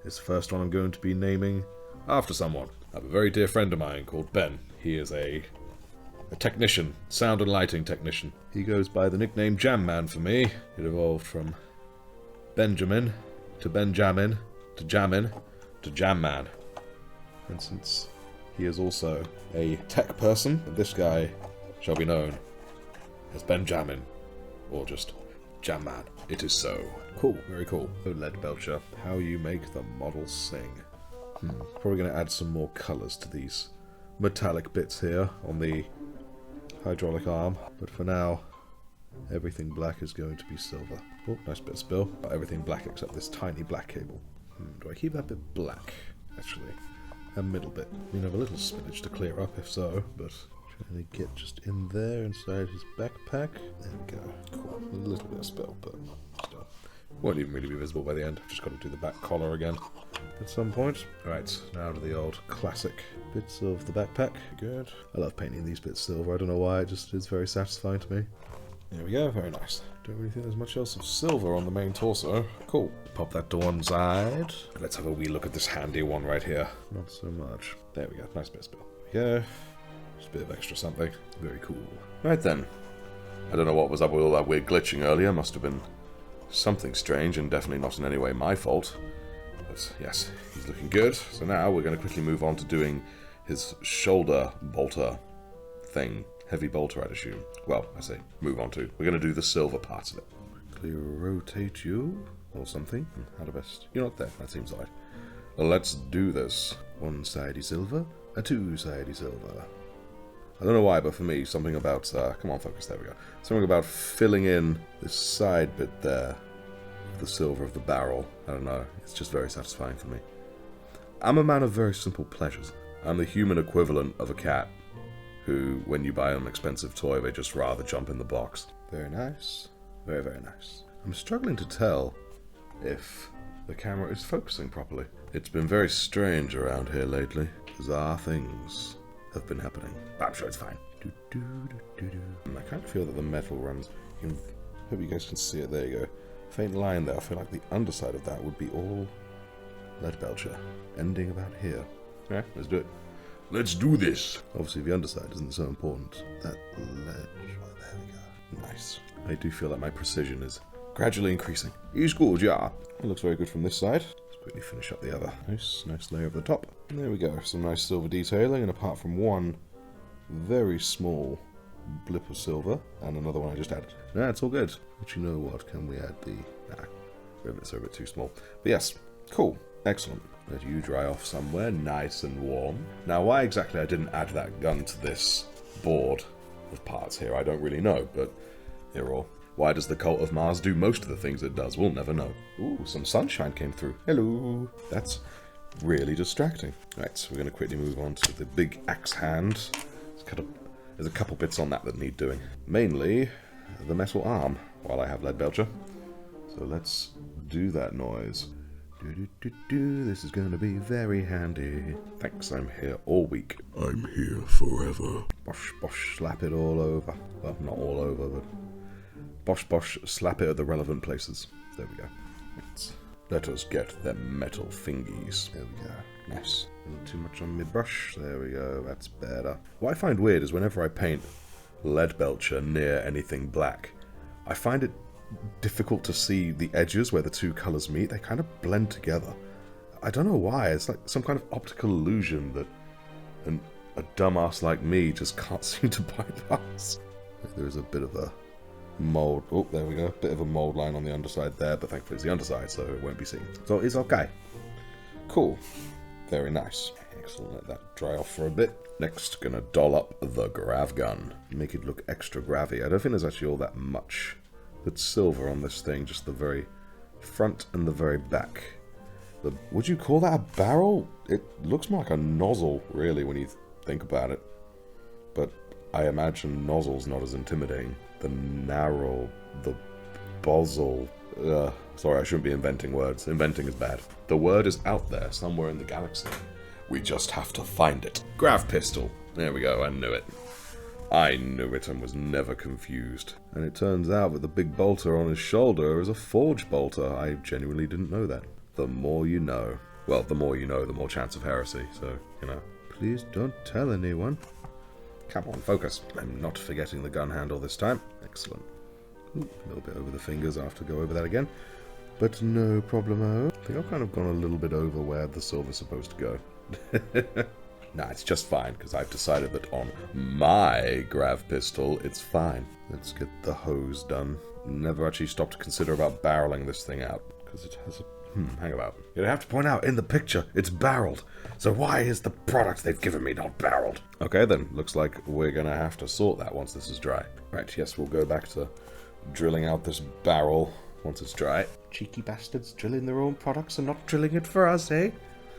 It's the first one I'm going to be naming after someone. I have a very dear friend of mine called Ben. He is a technician, sound and lighting technician. He goes by the nickname Jam Man for me. It evolved from Benjamin to Benjamin to Jamin to Jam Man. And since he is also a tech person, this guy shall be known as Benjamin, or just Jam Man. It is so. Cool, very cool. Lead belcher, how you make the model sing. Probably going to add some more colours to these metallic bits here on the hydraulic arm, but for now, everything black is going to be silver. Oh, nice bit of spill. Everything black except this tiny black cable. Do I keep that bit black, actually? A middle bit. You have a little spinach to clear up if so, but trying to get just in there inside his backpack. There we go. Cool. A little bit of spill, but still. Won't even really be visible by the end. I've just got to do the back collar again at some point. Alright, now to the old classic bits of the backpack. Good. I love painting these bits silver. I don't know why, it just is very satisfying to me. There we go, very nice. Don't really think there's much else of silver on the main torso. Cool. Pop that to one side. Let's have a wee look at this handy one right here. Not so much. There we go, nice bit of spill. There we go. Just a bit of extra something. Very cool. Right then. I don't know what was up with all that weird glitching earlier. Must have been something strange and definitely not in any way my fault. But yes, he's looking good. So now we're going to quickly move on to doing his shoulder bolter thing. Heavy bolter, I'd assume. Well, I say move on to. We're going to do the silver part of it. Quickly rotate you or something. How to best? You're not there. That seems odd. Well, let's do this. One sidey silver, a two sidey silver. I don't know why, but for me, something about... come on, focus. There we go. Something about filling in this side bit there. The silver of the barrel. I don't know. It's just very satisfying for me. I'm a man of very simple pleasures. I'm the human equivalent of a cat who, when you buy an expensive toy, they just rather jump in the box. Very nice. Very, very nice. I'm struggling to tell if the camera is focusing properly. It's been very strange around here lately. Bizarre things have been happening. But I'm sure it's fine. I kind of feel that the metal runs... hope you guys can see it. There you go. Faint line there. I feel like the underside of that would be all lead belcher. Ending about here. Yeah, let's do it. Let's do this! Obviously the underside isn't so important. That ledge, oh, there we go. Nice. I do feel that my precision is gradually increasing. It's good, yeah. It looks very good from this side. Let's quickly finish up the other. Nice layer over the top. And there we go. Some nice silver detailing, and apart from one very small blip of silver, and another one I just added. Yeah, it's all good. But you know what? Can we add the... rivets are a bit too small. But yes, cool. Excellent. Let you dry off somewhere nice and warm. Now, why exactly I didn't add that gun to this board of parts here, I don't really know, but here all. Why does the Cult of Mars do most of the things it does? We'll never know. Ooh, some sunshine came through. Hello. That's really distracting. Right, so we're going to quickly move on to the big axe hand. There's a couple bits on that need doing. Mainly the metal arm, while I have lead belcher. So let's do that noise. This is going to be very handy. Thanks, I'm here all week. I'm here forever. Bosh, bosh, slap it all over. Well, not all over, but... Bosh, bosh, slap it at the relevant places. There we go. Let us get them metal thingies. There we go. Nice. A little too much on my brush. There we go. That's better. What I find weird is whenever I paint lead belcher near anything black, I find it difficult to see the edges where the two colours meet. They kind of blend together. I don't know why. It's like some kind of optical illusion that a dumbass like me just can't seem to bypass. There's a bit of a mold. Oh, there we go. Bit of a mold line on the underside there, but thankfully it's the underside, so it won't be seen. So it's okay. Cool. Very nice. Excellent. Let that dry off for a bit. Next, gonna doll up the grav gun. Make it look extra gravy. I don't think there's actually all that much that's silver on this thing, just the very front and the very back. Would you call that a barrel? It looks more like a nozzle, really, when you think about it. But I imagine nozzle's not as intimidating. The narrow, the bozzle. Sorry, I shouldn't be inventing words. Inventing is bad. The word is out there, somewhere in the galaxy. We just have to find it. Grav pistol. There we go, I knew it. I knew it and was never confused. And it turns out that the big bolter on his shoulder is a forge bolter. I genuinely didn't know that. The more you know. Well, the more you know, the more chance of heresy, so, you know. Please don't tell anyone. Come on, focus. I'm not forgetting the gun handle this time. Excellent. Ooh, a little bit over the fingers. I'll have to go over that again. But no problemo. I think I've kind of gone a little bit over where the silver's supposed to go. Nah, it's just fine, because I've decided that on my grav pistol, it's fine. Let's get the hose done. Never actually stopped to consider about barreling this thing out, because it has a... hang about. You'd have to point out, in the picture, it's barreled. So why is the product they've given me not barreled? Okay then, looks like we're gonna have to sort that once this is dry. Right, yes, we'll go back to drilling out this barrel once it's dry. Cheeky bastards drilling their own products and not drilling it for us, eh?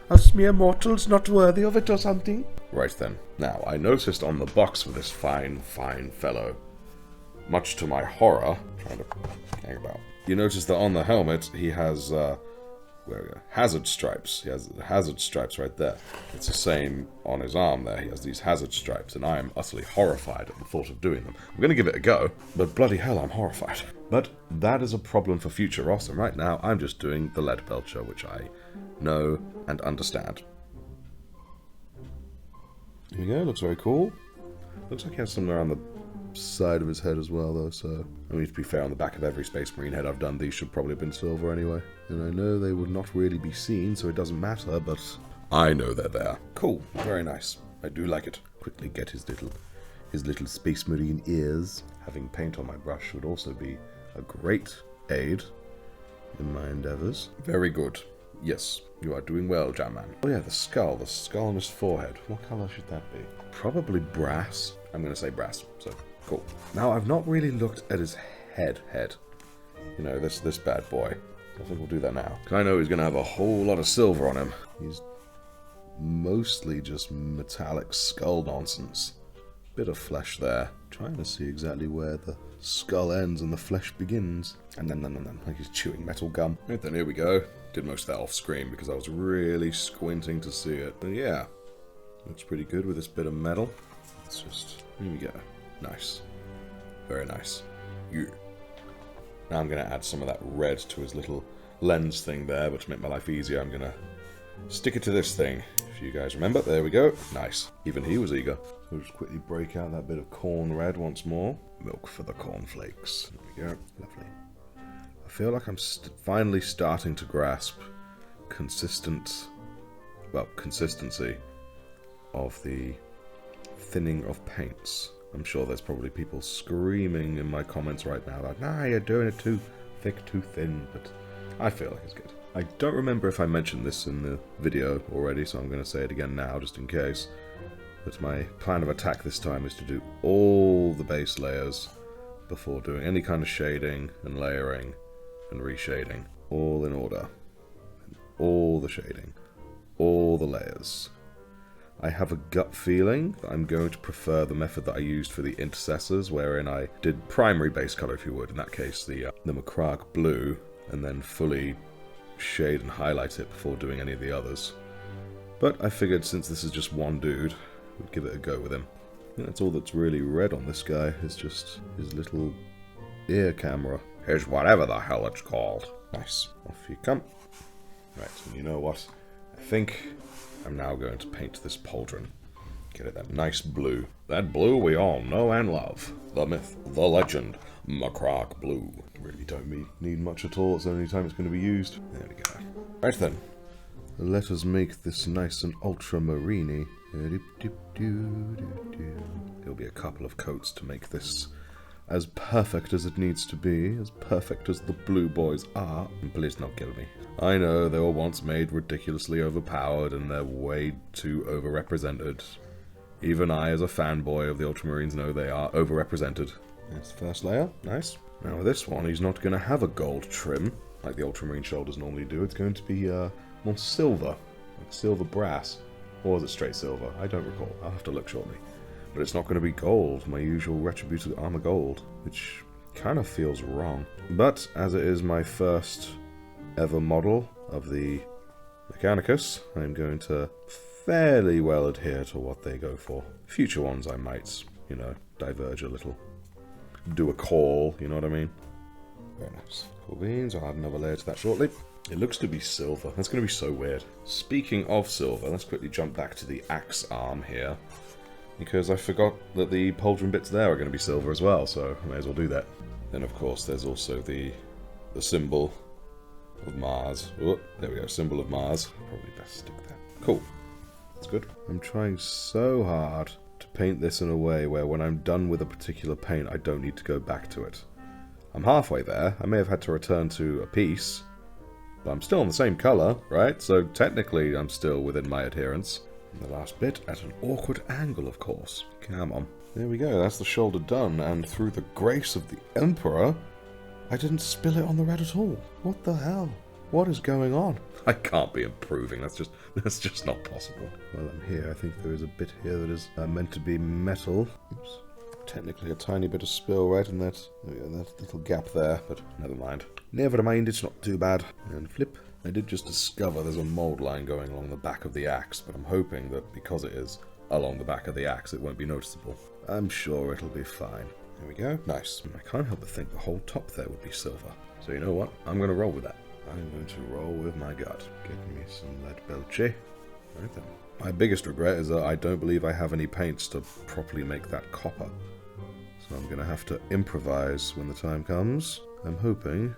Us mere mortals not worthy of it or something? Right then. Now, I noticed on the box for this fine, fine fellow, much to my horror, trying to hang about. You notice that on the helmet, he has, where we go, hazard stripes. He has hazard stripes right there. It's the same on his arm there. He has these hazard stripes, and I am utterly horrified at the thought of doing them. I'm going to give it a go, but bloody hell, I'm horrified. But that is a problem for future Ross, and right now I'm just doing the lead belcher, which I know and understand. Here we go, looks very cool. Looks like he has something around the side of his head as well, though, so... I mean, to be fair, on the back of every Space Marine head I've done, these should probably have been silver anyway. And I know they would not really be seen, so it doesn't matter, but I know they're there. Cool, very nice. I do like it. Quickly get his little Space Marine ears. Having paint on my brush would also be a great aid in my endeavours. Very good. Yes, you are doing well, Jamman. Oh yeah, the skull on his forehead. What colour should that be? Probably brass. I'm going to say brass, so cool. Now, I've not really looked at his head. You know, this bad boy. I think we'll do that now. Because I know he's going to have a whole lot of silver on him. He's mostly just metallic skull nonsense. Bit of flesh there. Trying to see exactly where the skull ends and the flesh begins. And then, like he's chewing metal gum. Right then, here we go. Did most of that off screen because I was really squinting to see it. But yeah, looks pretty good with this bit of metal. It's just, here we go. Nice. Very nice. Yeah. Now I'm going to add some of that red to his little lens thing there, but to make my life easier, I'm going to stick it to this thing. If you guys remember, there we go. Nice. Even he was eager. We'll just quickly break out that bit of corn red once more. Milk for the cornflakes. There we go. Lovely. I feel like I'm finally starting to grasp consistency of the thinning of paints. I'm sure there's probably people screaming in my comments right now like, nah, you're doing it too thick, too thin, but I feel like it's good. I don't remember if I mentioned this in the video already, so I'm going to say it again now just in case. But my plan of attack this time is to do all the base layers before doing any kind of shading and layering and reshading. All in order. And all the shading. All the layers. I have a gut feeling that I'm going to prefer the method that I used for the intercessors, wherein I did primary base color, if you would, in that case the Macragge blue, and then fully shade and highlight it before doing any of the others. But I figured since this is just one dude, we'd give it a go with him. I think that's all that's really red on this guy, is just his little ear camera. Here's whatever the hell it's called. Nice. Off you come. Right, and you know what? I think I'm now going to paint this pauldron. Get it that nice blue. That blue we all know and love. the myth, the legend, Macroc Blue. Really don't need much at all. It's the only time it's going to be used. There we go. Right then. Let us make this nice and ultramarine-y. There'll be a couple of coats to make this as perfect as it needs to be, as perfect as the blue boys are. And please not kill me. I know they were once made ridiculously overpowered and they're way too overrepresented. Even I, as a fanboy of the Ultramarines, know they are overrepresented. That's the first layer. Nice. Now with this one, he's not going to have a gold trim, like the Ultramarine shoulders normally do. It's going to be more silver, like silver brass. Or was it straight silver? I don't recall. I'll have to look shortly. But it's not going to be gold, my usual Retributed Armor gold, which kind of feels wrong. But as it is my first ever model of the Mechanicus, I'm going to fairly well adhere to what they go for. Future ones I might, you know, diverge a little. Do a call, you know what I mean? Very nice. Cool beans, I'll add another layer to that shortly. It looks to be silver. That's going to be so weird. Speaking of silver, let's quickly jump back to the axe arm here. Because I forgot that the pauldron bits there are going to be silver as well, so I may as well do that. Then of course there's also the symbol of Mars. Oh, there we go, symbol of Mars. Probably best stick that. Cool. That's good. I'm trying so hard to paint this in a way where when I'm done with a particular paint, I don't need to go back to it. I'm halfway there. I may have had to return to a piece, but I'm still in the same colour, right? So technically I'm still within my adherence. And the last bit at an awkward angle, of course. Come on. There we go, that's the shoulder done, and through the grace of the Emperor, I didn't spill it on the red at all. What the hell? What is going on? I can't be improving, that's just not possible. Well, I'm here, I think there is a bit here that is meant to be metal. Oops. Technically a tiny bit of spill right in that little gap there, but never mind. Never mind, it's not too bad. And flip. I did just discover there's a mould line going along the back of the axe, but I'm hoping that because it is along the back of the axe, it won't be noticeable. I'm sure it'll be fine. There we go. Nice. I can't help but think the whole top there would be silver. So you know what? I'm going to roll with that. I'm going to roll with my gut. Get me some lead belchy. Right then. My biggest regret is that I don't believe I have any paints to properly make that copper. So I'm going to have to improvise when the time comes. I'm hoping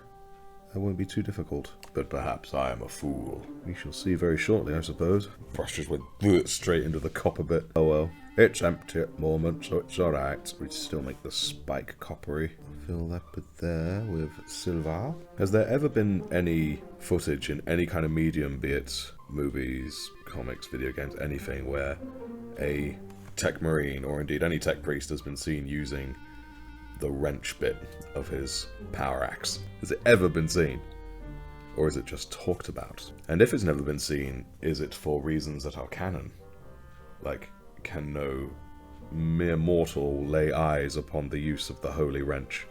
that won't be too difficult. But perhaps I am a fool. We shall see very shortly, I suppose. Brush just went straight into the copper bit. Oh well. It's empty at the moment, so it's alright. We still make the spike coppery. Fill that bit there with silver. Has there ever been any footage in any kind of medium, be it movies, comics, video games, anything, where a Techmarine, or indeed any Tech Priest, has been seen using the wrench bit of his power axe? Has it ever been seen? Or is it just talked about? And if it's never been seen, is it for reasons that are canon? Like, can no mere mortal lay eyes upon the use of the holy wrench?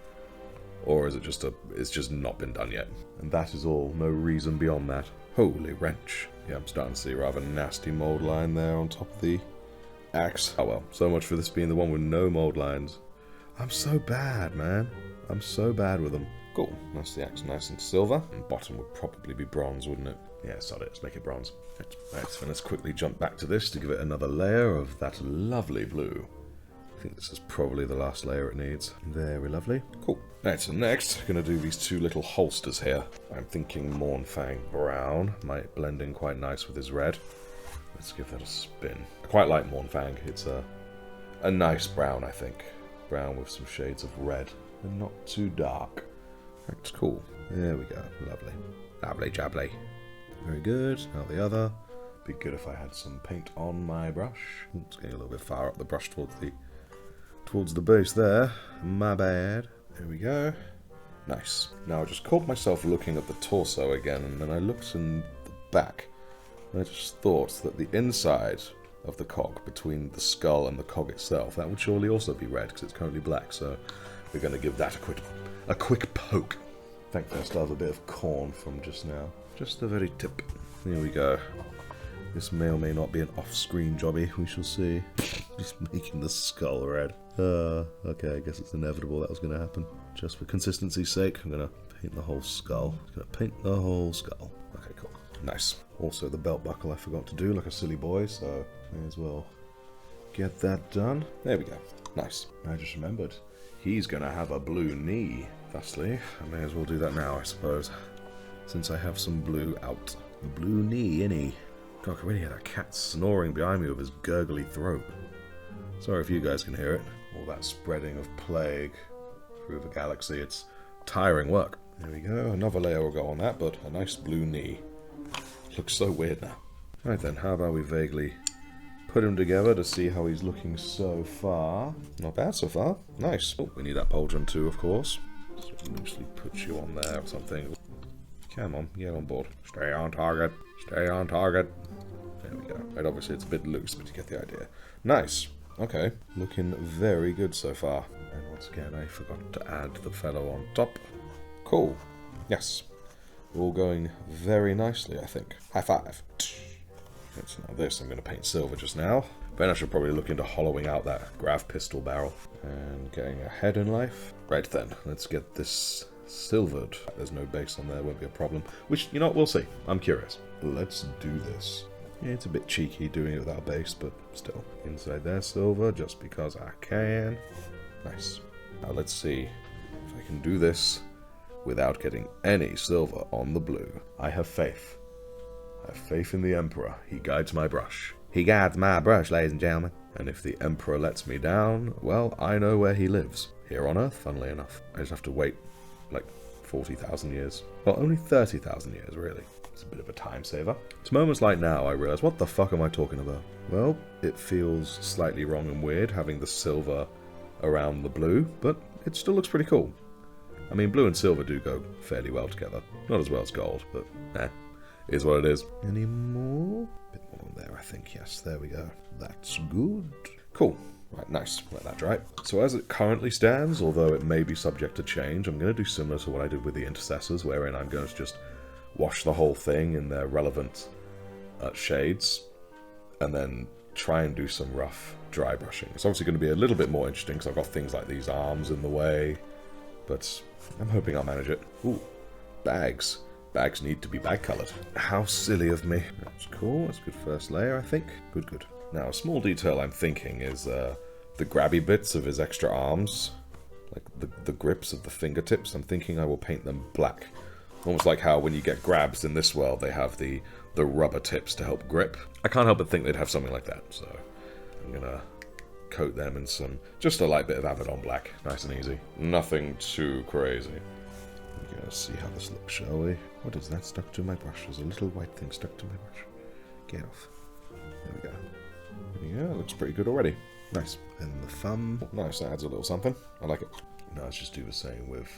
Or is it just it's just not been done yet? And that is all, no reason beyond that. Holy wrench. Yeah, I'm starting to see a rather nasty mold line there on top of the axe. Oh well, so much for this being the one with no mold lines. I'm so bad, man. I'm so bad with them. Cool, that's the axe nice and silver. And bottom would probably be bronze, wouldn't it? Yeah, sod it, let's make it bronze. Right, so let's quickly jump back to this to give it another layer of that lovely blue. I think this is probably the last layer it needs. Very lovely. Cool. Right, so next, I'm going to do these two little holsters here. I'm thinking Mournfang brown might blend in quite nice with his red. Let's give that a spin. I quite like Mournfang. It's a nice brown, I think. Brown with some shades of red and not too dark. That's cool. There we go. Lovely. Lovely jubbly. Very good. Now the other. Be good if I had some paint on my brush. It's getting a little bit far up the brush towards the base there. My bad. There we go. Nice. Now I just caught myself looking at the torso again, and then I looked in the back. And I just thought that the inside of the cog, between the skull and the cog itself, that would surely also be red, because it's currently black, so we're going to give that a quick poke. Thankfully I still have a bit of corn from just now. Just the very tip. Here we go. This may or may not be an off-screen jobby, we shall see. Just making the skull red. Okay, I guess it's inevitable that was going to happen. Just for consistency's sake, I'm going to paint the whole skull. Okay, cool. Nice. Also, the belt buckle I forgot to do like a silly boy, so may as well get that done. There we go. Nice. I just remembered. He's gonna have a blue knee. Thusly, I may as well do that now, I suppose. Since I have some blue out. A blue knee, innit? God, I can really hear that cat snoring behind me with his gurgly throat. Sorry if you guys can hear it. All that spreading of plague through the galaxy. It's tiring work. There we go. Another layer will go on that, but a nice blue knee. Looks so weird now. Right then, how about we vaguely put him together to see how he's looking so far. Not bad so far. Nice. Oh, we need that pauldron too, of course. So loosely put you on there or something. Come on, get on board. Stay on target. Stay on target. There we go. Right, obviously it's a bit loose, but you get the idea. Nice. Okay. Looking very good so far. And once again, I forgot to add the fellow on top. Cool. Yes. All going very nicely, I think. High five. So now this I'm going to paint silver just now. Then I should probably look into hollowing out that grav pistol barrel. And getting ahead in life. Right then, let's get this silvered. There's no base on there, won't be a problem. Which, you know what, we'll see. I'm curious. Let's do this. Yeah, it's a bit cheeky doing it without a base, but still. Inside there, silver, just because I can. Nice. Now let's see if I can do this without getting any silver on the blue. I have faith. I have faith in the Emperor. He guides my brush. He guides my brush, ladies and gentlemen. And if the Emperor lets me down, well, I know where he lives. Here on Earth, funnily enough. I just have to wait, like, 40,000 years. Well, only 30,000 years, really. It's a bit of a time saver. It's moments like now I realise, what the fuck am I talking about? Well, it feels slightly wrong and weird having the silver around the blue, but it still looks pretty cool. I mean, blue and silver do go fairly well together. Not as well as gold, but is what it is. Any more? A bit more there, I think. Yes, there we go. That's good. Cool. Right, nice. Let that dry. So as it currently stands, although it may be subject to change, I'm going to do similar to what I did with the intercessors, wherein I'm going to just wash the whole thing in their relevant shades, and then try and do some rough dry brushing. It's obviously going to be a little bit more interesting because I've got things like these arms in the way, but I'm hoping I'll manage it. Ooh, bags. Bags need to be bag-coloured. How silly of me. That's cool. That's a good first layer, I think. Good, good. Now, a small detail I'm thinking is the grabby bits of his extra arms, like the grips of the fingertips. I'm thinking I will paint them black. Almost like how when you get grabs in this world, they have the rubber tips to help grip. I can't help but think they'd have something like that, so I'm gonna coat them in some, just a light bit of Abaddon black. Nice and easy. Nothing too crazy. We're gonna see how this looks, shall we? What is that stuck to my brush? There's a little white thing stuck to my brush. Get off. There we go. Yeah, it looks pretty good already. Nice. And the thumb. Nice, that adds a little something. I like it. Now let's just do the same with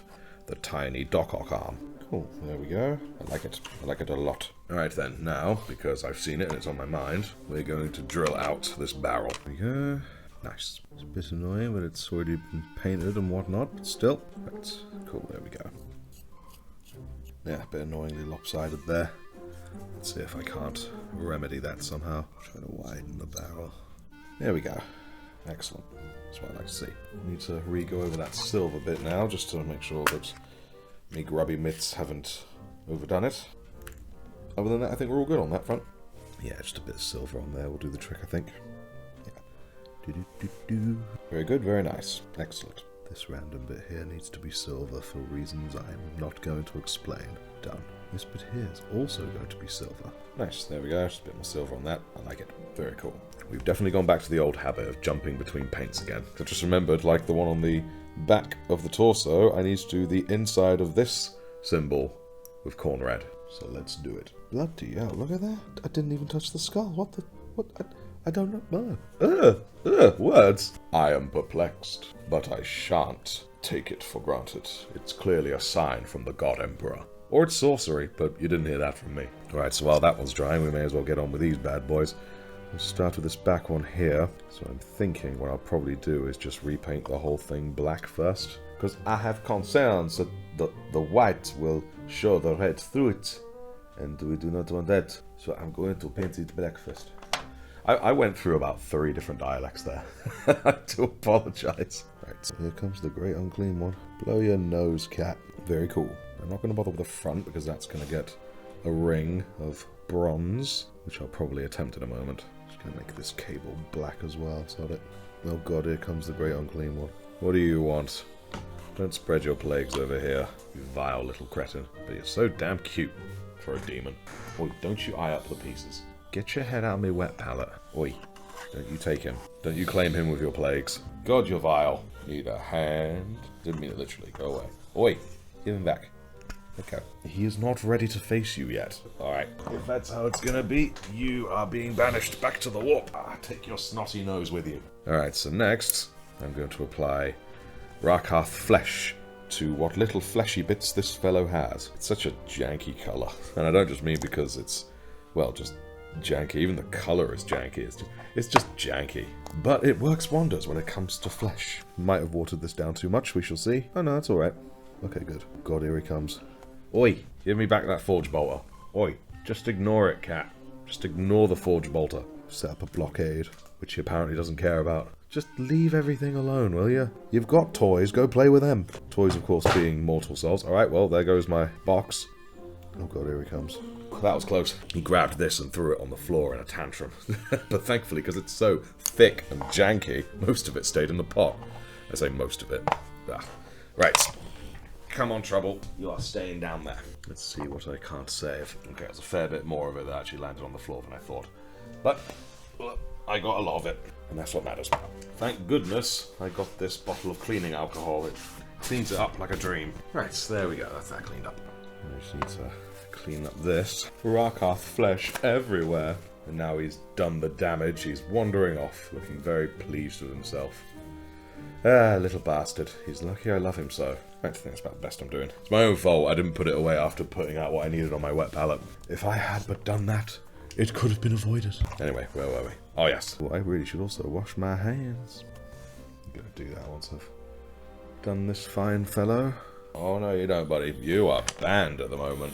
the tiny Doc Ock arm. Cool, there we go. I like it. I like it a lot. Alright then, now, because I've seen it and it's on my mind, we're going to drill out this barrel. There we go. Nice. It's a bit annoying, but it's already been painted and whatnot, but still. Right, cool, there we go. Yeah, a bit annoyingly lopsided there. Let's see if I can't remedy that somehow. Trying to widen the barrel. There we go. Excellent. That's what I like to see. Need to re-go over that silver bit now, just to make sure that me grubby mitts haven't overdone it. Other than that, I think we're all good on that front. Yeah, just a bit of silver on there will do the trick, I think. Yeah. Very good, very nice. Excellent. This random bit here needs to be silver for reasons I'm not going to explain. Done. This bit here is also going to be silver. Nice, there we go. Just a bit more silver on that. I like it. Very cool. We've definitely gone back to the old habit of jumping between paints again. I just remembered, like the one on the back of the torso, I need to do the inside of this symbol with corn red. So let's do it. Bloody hell, look at that. I didn't even touch the skull. What the... What? I don't know. Words. I am perplexed, but I shan't take it for granted. It's clearly a sign from the God Emperor. Or it's sorcery, but you didn't hear that from me. Alright, so while that one's drying, we may as well get on with these bad boys. We'll start with this back one here. So I'm thinking what I'll probably do is just repaint the whole thing black first. Because I have concerns that the white will show the red through it. And we do not want that. So I'm going to paint it black first. I went through about 3 different dialects there. I do apologise. Right, so here comes the great unclean one. Blow your nose, cat. Very cool. I'm not going to bother with the front because that's going to get a ring of bronze, which I'll probably attempt in a moment. Just going to make this cable black as well, so that Oh god, here comes the great unclean one. What do you want? Don't spread your plagues over here, you vile little cretin. But you're so damn cute for a demon. Oi, don't you eye up the pieces. Get your head out of me wet pallet. Oi, don't you take him. Don't you claim him with your plagues. God, you're vile. Need a hand. Didn't mean it literally. Go away. Oi, give him back. Okay. He is not ready to face you yet. Alright, if that's how it's gonna be, you are being banished back to the warp. Take your snotty nose with you. Alright, so next, I'm going to apply Rakarth Flesh to what little fleshy bits this fellow has. It's such a janky colour. And I don't just mean because it's, well, just janky. Even the colour is janky. It's just janky. But it works wonders when it comes to flesh. Might have watered this down too much, we shall see. Oh no, it's alright. Okay, good. God, here he comes. Oi, give me back that forge bolter. Oi, just ignore it, cat. Just ignore the forge bolter. Set up a blockade, which he apparently doesn't care about. Just leave everything alone, will you? You've got toys, go play with them. Toys, of course, being mortal souls. Alright, well, there goes my box. Oh god, here he comes. That was close. He grabbed this and threw it on the floor in a tantrum. But thankfully, because it's so thick and janky, most of it stayed in the pot. I say most of it. Right. Come on, Trouble. You are staying down there. Let's see what I can't save. Okay, there's a fair bit more of it that actually landed on the floor than I thought. But I got a lot of it, and that's what matters. Thank goodness I got this bottle of cleaning alcohol. It cleans it up like a dream. Right, so there we go. That's that cleaned up. I just need to clean up this. Rakarth Flesh everywhere. And now he's done the damage. He's wandering off, looking very pleased with himself. Little bastard. He's lucky I love him so. I think that's about the best I'm doing. It's my own fault I didn't put it away after putting out what I needed on my wet palette. If I had but done that, it could have been avoided. Anyway, where were we? Oh yes. Well, I really should also wash my hands. I'm gonna do that once I've done this fine fellow. Oh no, you don't, buddy. You are banned at the moment.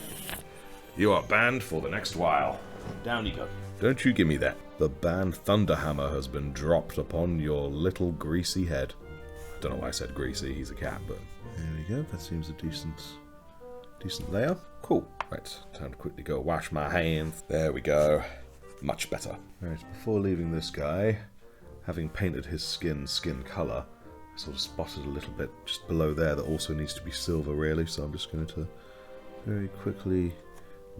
You are banned for the next while. Down you go. Don't you give me that. The banned Thunderhammer has been dropped upon your little greasy head. I don't know why I said greasy, he's a cat, but there we go. That seems a decent layer. Cool. Right, time to quickly go wash my hands. There we go. Much better. Right, before leaving this guy, having painted his skin colour, I sort of spotted a little bit just below there that also needs to be silver, really, so I'm just going to very quickly...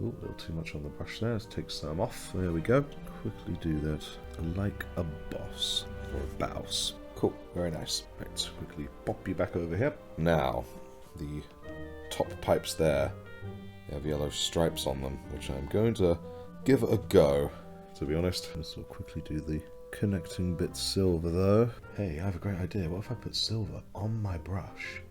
Ooh, a little too much on the brush there. Let's take some off. There we go. Quickly do that like a boss. Or a bouse. Cool. Very nice. Right, quickly pop you back over here. Now, the top pipes there, they have yellow stripes on them, which I'm going to give it a go, to be honest. Let's quickly do the connecting bit silver, though. Hey, I have a great idea. What if I put silver on my brush?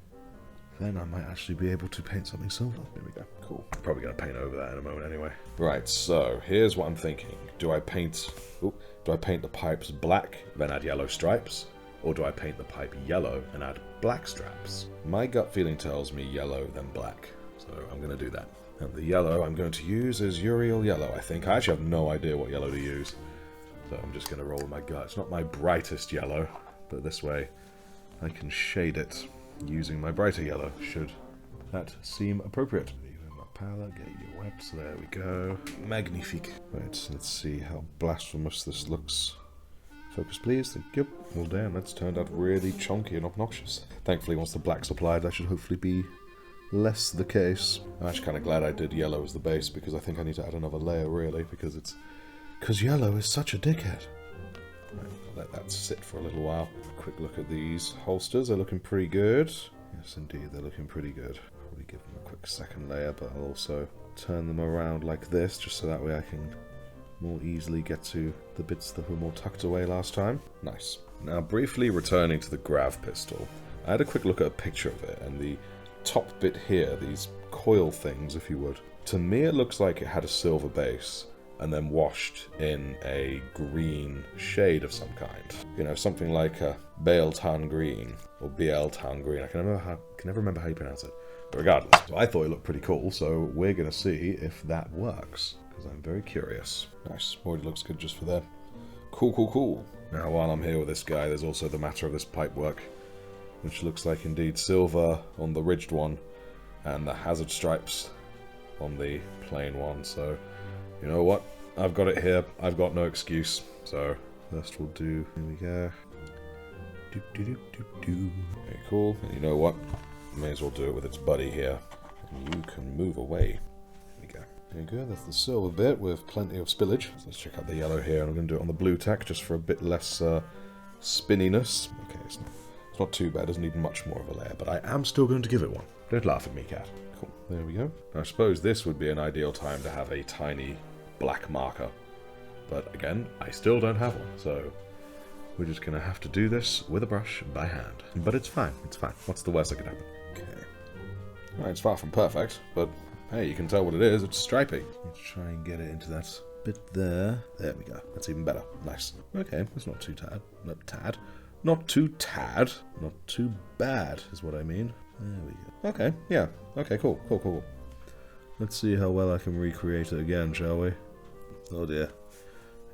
Then I might actually be able to paint something silver. There we go. Cool. I'm probably going to paint over that in a moment anyway. Right, so here's what I'm thinking. Do I paint the pipes black, then add yellow stripes? Or do I paint the pipe yellow and add black straps? My gut feeling tells me yellow, then black. So I'm going to do that. And the yellow I'm going to use is Uriel yellow, I think. I actually have no idea what yellow to use. So I'm just going to roll with my gut. It's not my brightest yellow, but this way I can shade it using my brighter yellow, should that seem appropriate. My palette, get your webs, there we go. Magnifique. Right, so let's see how blasphemous this looks. Focus please, thank you. Well damn, that's turned out really chunky and obnoxious. Thankfully once the black's applied that should hopefully be less the case. I'm actually kind of glad I did yellow as the base because I think I need to add another layer really because yellow is such a dickhead. Right, I'll let that sit for a little while. Quick look at these holsters, they're looking pretty good. Yes indeed, they're looking pretty good. Probably give them a quick second layer, but I'll also turn them around like this, just so that way I can more easily get to the bits that were more tucked away last time. Nice. Now briefly returning to the grav pistol, I had a quick look at a picture of it, and the top bit here, these coil things if you would, to me it looks like it had a silver base, and then washed in a green shade of some kind. You know, something like a Bale Town Green, or BL Town Green. I can never remember how you pronounce it. But regardless, so I thought it looked pretty cool, so we're going to see if that works, because I'm very curious. Nice, already looks good just for them. Cool, cool, cool. Now while I'm here with this guy, there's also the matter of this pipework, which looks like indeed silver on the ridged one, and the hazard stripes on the plain one, so... You know what? I've got it here. I've got no excuse. So, first we'll do... Here we go. Okay, cool. And you know what? May as well do it with its buddy here. And you can move away. There we go. There you go. That's the silver bit with plenty of spillage. So let's check out the yellow here. I'm going to do it on the blue tack just for a bit less spinniness. Okay, it's not too bad. It doesn't need much more of a layer, but I am still going to give it one. Don't laugh at me, cat. Cool. There we go. I suppose this would be an ideal time to have a tiny black marker. But again, I still don't have one, so we're just going to have to do this with a brush by hand. But it's fine. It's fine. What's the worst that could happen? Okay. Right, it's far from perfect, but hey, you can tell what it is. It's stripy. Let's try and get it into that bit there. There we go. That's even better. Nice. Okay, that's not too tad. Not tad. Not too tad. Not too bad is what I mean. There we go. Okay, yeah. Okay, cool. Cool, cool. Let's see how well I can recreate it again, shall we? Oh dear.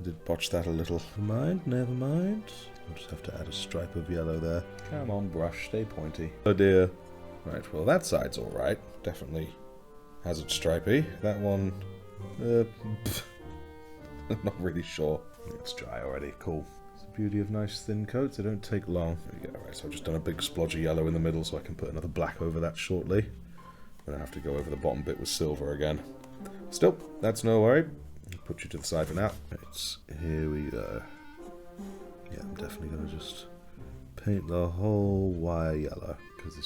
I did botch that a little. Never mind, never mind. I'll just have to add a stripe of yellow there. Come on, brush, stay pointy. Oh dear. Right, well that side's alright. Definitely has it stripy. That one... not really sure. It's dry already. Cool. It's the beauty of nice thin coats. They don't take long. There we go. Right, so I've just done a big splodge of yellow in the middle so I can put another black over that shortly. I'm going to have to go over the bottom bit with silver again. Still, that's no worry. I'll put you to the side for now. Right, here we go. Yeah, I'm definitely going to just paint the whole wire yellow because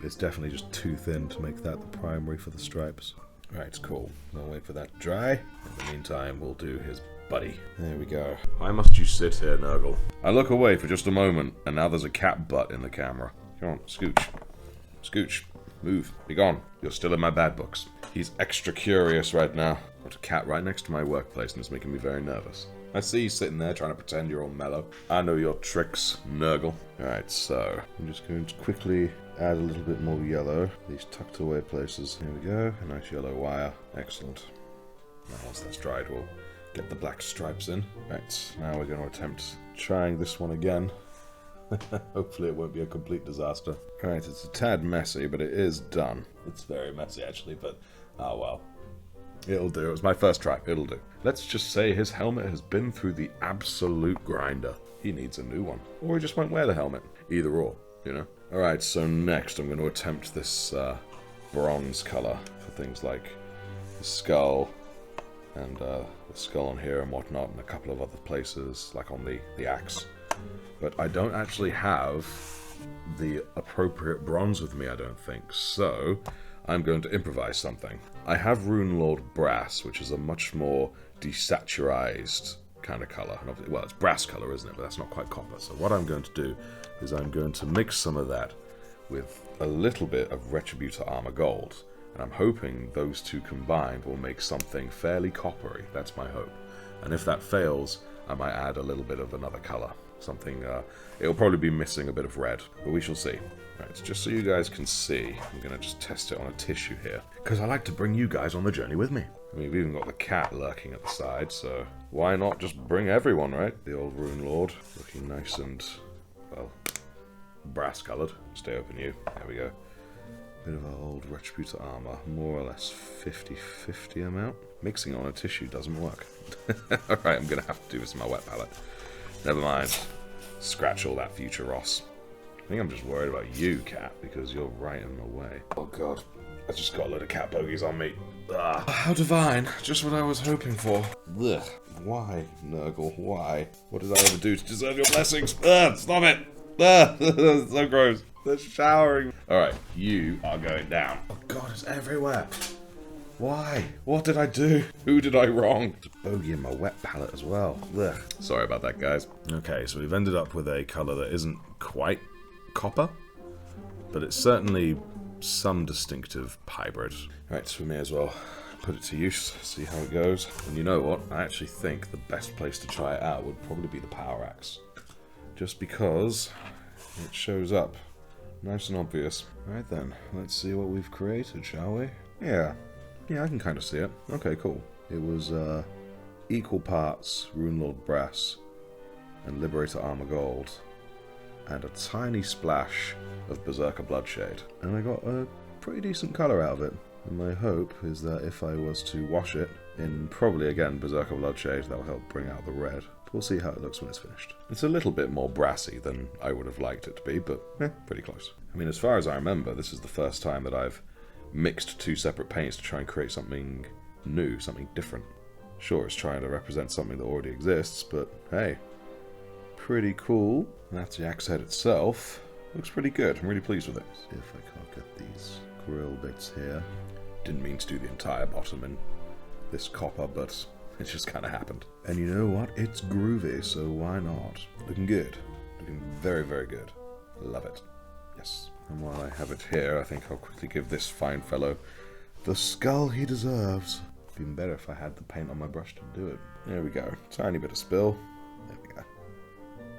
it's definitely just too thin to make that the primary for the stripes. Right, cool. I'll wait for that to dry. In the meantime, we'll do his buddy. There we go. Why must you sit here, Nurgle? I look away for just a moment, and now there's a cat butt in the camera. Come on, scooch. Scooch. Move. Be gone. You're still in my bad books. He's extra curious right now. Got a cat right next to my workplace, and it's making me very nervous. I see you sitting there trying to pretend you're all mellow. I know your tricks, Nurgle. Alright, so I'm just going to quickly add a little bit more yellow. These tucked away places. Here we go. A nice yellow wire. Excellent. Now once that's dried, we'll get the black stripes in. Right, now we're going to attempt trying this one again. Hopefully it won't be a complete disaster. Alright, it's a tad messy, but it is done. It's very messy actually, but oh well. It'll do. It was my first try. It'll do. Let's just say his helmet has been through the absolute grinder. He needs a new one. Or he just won't wear the helmet. Either or, you know? Alright, so next I'm going to attempt this bronze color for things like the skull and the skull on here and whatnot, and a couple of other places, like on the axe. But I don't actually have the appropriate bronze with me, I don't think. So I'm going to improvise something. I have Rune Lord Brass, which is a much more desaturized kind of color. Well, it's brass color, isn't it? But that's not quite copper. So what I'm going to do is I'm going to mix some of that with a little bit of Retributor Armor Gold. And I'm hoping those two combined will make something fairly coppery. That's my hope. And if that fails, I might add a little bit of another color. Something, it'll probably be missing a bit of red, but we shall see. Right, just so you guys can see, I'm going to just test it on a tissue here. Because I like to bring you guys on the journey with me. I mean, we've even got the cat lurking at the side, so why not just bring everyone, right? The old Rune Lord, looking nice and, well, brass coloured. Stay open, you. There we go. Bit of our old Retributor armor, more or less 50-50 amount. Mixing on a tissue doesn't work. Alright, I'm going to have to do this with my wet palette. Never mind. Scratch all that, future Ross. I think I'm just worried about you, cat, because you're right in the way. Oh god, I just got a load of cat bogies on me. Ugh. How divine. Just what I was hoping for. Ugh. Why, Nurgle? Why? What did I ever do to deserve your blessings? Ugh, stop it! Ugh, so gross. They're showering. Alright, you are going down. Oh god, it's everywhere. Why? What did I do? Who did I wrong? There's a bogey in my wet palette as well. Ugh. Sorry about that, guys. Okay, so we've ended up with a colour that isn't quite copper, but it's certainly some distinctive hybrid. Right, so we may as well put it to use, see how it goes. And you know what? I actually think the best place to try it out would probably be the power axe. Just because it shows up nice and obvious. Right then, let's see what we've created, shall we? Yeah, I can kind of see it. Okay, cool. It was equal parts Rune Lord Brass and Liberator Armor Gold, and a tiny splash of Berserker Bloodshade. And I got a pretty decent colour out of it. And my hope is that if I was to wash it in probably, again, Berserker Bloodshade, that'll help bring out the red. We'll see how it looks when it's finished. It's a little bit more brassy than I would have liked it to be, but pretty close. I mean, as far as I remember, this is the first time that I've mixed two separate paints to try and create something new, something different. Sure, it's trying to represent something that already exists, but hey, pretty cool. That's the axe head itself. Looks pretty good. I'm really pleased with it. See if I can't get these grill bits here. Didn't mean to do the entire bottom in this copper, but it just kind of happened. And you know what? It's groovy, so why not? Looking good. Looking very, very good. Love it. Yes. And while I have it here, I think I'll quickly give this fine fellow the skull he deserves. Been better if I had the paint on my brush to do it. There we go. Tiny bit of spill. There we go.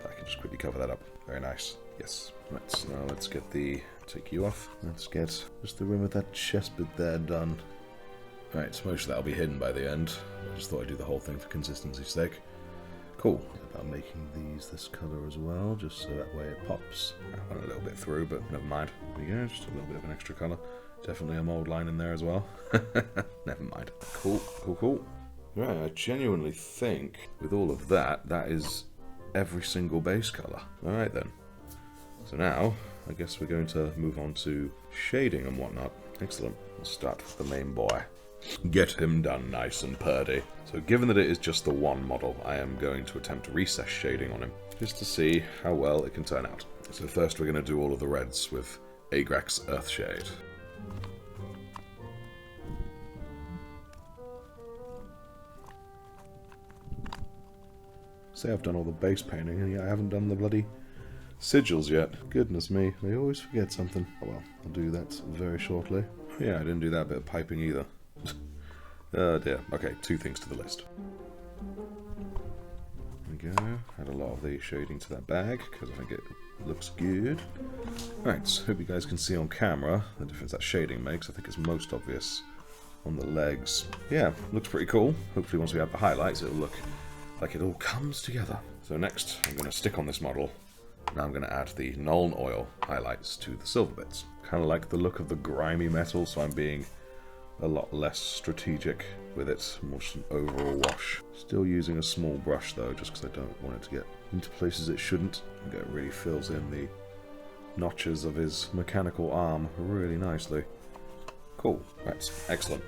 I can just quickly cover that up. Very nice. Yes. Right, now let's get the... take you off. Let's get just the rim of that chest bit there done. Right, so most of that will be hidden by the end. I just thought I'd do the whole thing for consistency's sake. Cool. About making these this colour as well, just so that way it pops. I went a little bit through, but never mind. There we go, just a little bit of an extra colour. Definitely a mould line in there as well. Never mind. Cool, cool, cool. Right, I genuinely think with all of that, that is every single base colour. Alright then. So now, I guess we're going to move on to shading and whatnot. Excellent. Let's start with the main boy. Get him done nice and purdy. So given that it is just the one model, I am going to attempt recess shading on him, just to see how well it can turn out. So first we're going to do all of the reds with Agrax Earthshade. Say I've done all the base painting, and yet I haven't done the bloody sigils yet. Goodness me, I always forget something. Oh well, I'll do that very shortly. Yeah, I didn't do that bit of piping either. Oh dear. Okay, two things to the list. There we go. Add a lot of the shading to that bag, because I think it looks good. Right, so hope you guys can see on camera the difference that shading makes. I think it's most obvious on the legs. Yeah, looks pretty cool. Hopefully once we have the highlights, it'll look like it all comes together. So next, I'm going to stick on this model. Now I'm going to add the Nuln Oil highlights to the silver bits. Kind of like the look of the grimy metal, so I'm being a lot less strategic with it. More just an overall wash. Still using a small brush though, just because I don't want it to get into places it shouldn't. I think it really fills in the notches of his mechanical arm really nicely. Cool. Right, excellent.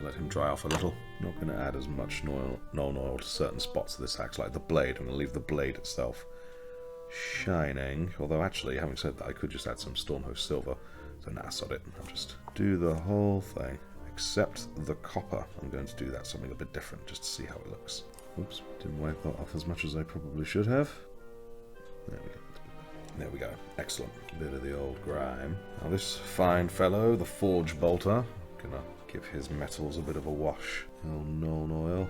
Let him dry off a little. Not going to add as much Nuln Oil to certain spots of this axe, like the blade. I'm going to leave the blade itself shining, although actually, having said that, I could just add some Stormhost Silver, so nah, sod it. I'll just do the whole thing, except the copper. I'm going to do that something a bit different, just to see how it looks. Oops, didn't wipe that off as much as I probably should have. There we go. There we go. Excellent. A bit of the old grime. Now this fine fellow, the Forge Bolter, I'm gonna give his metals a bit of a wash. A little Nuln Oil.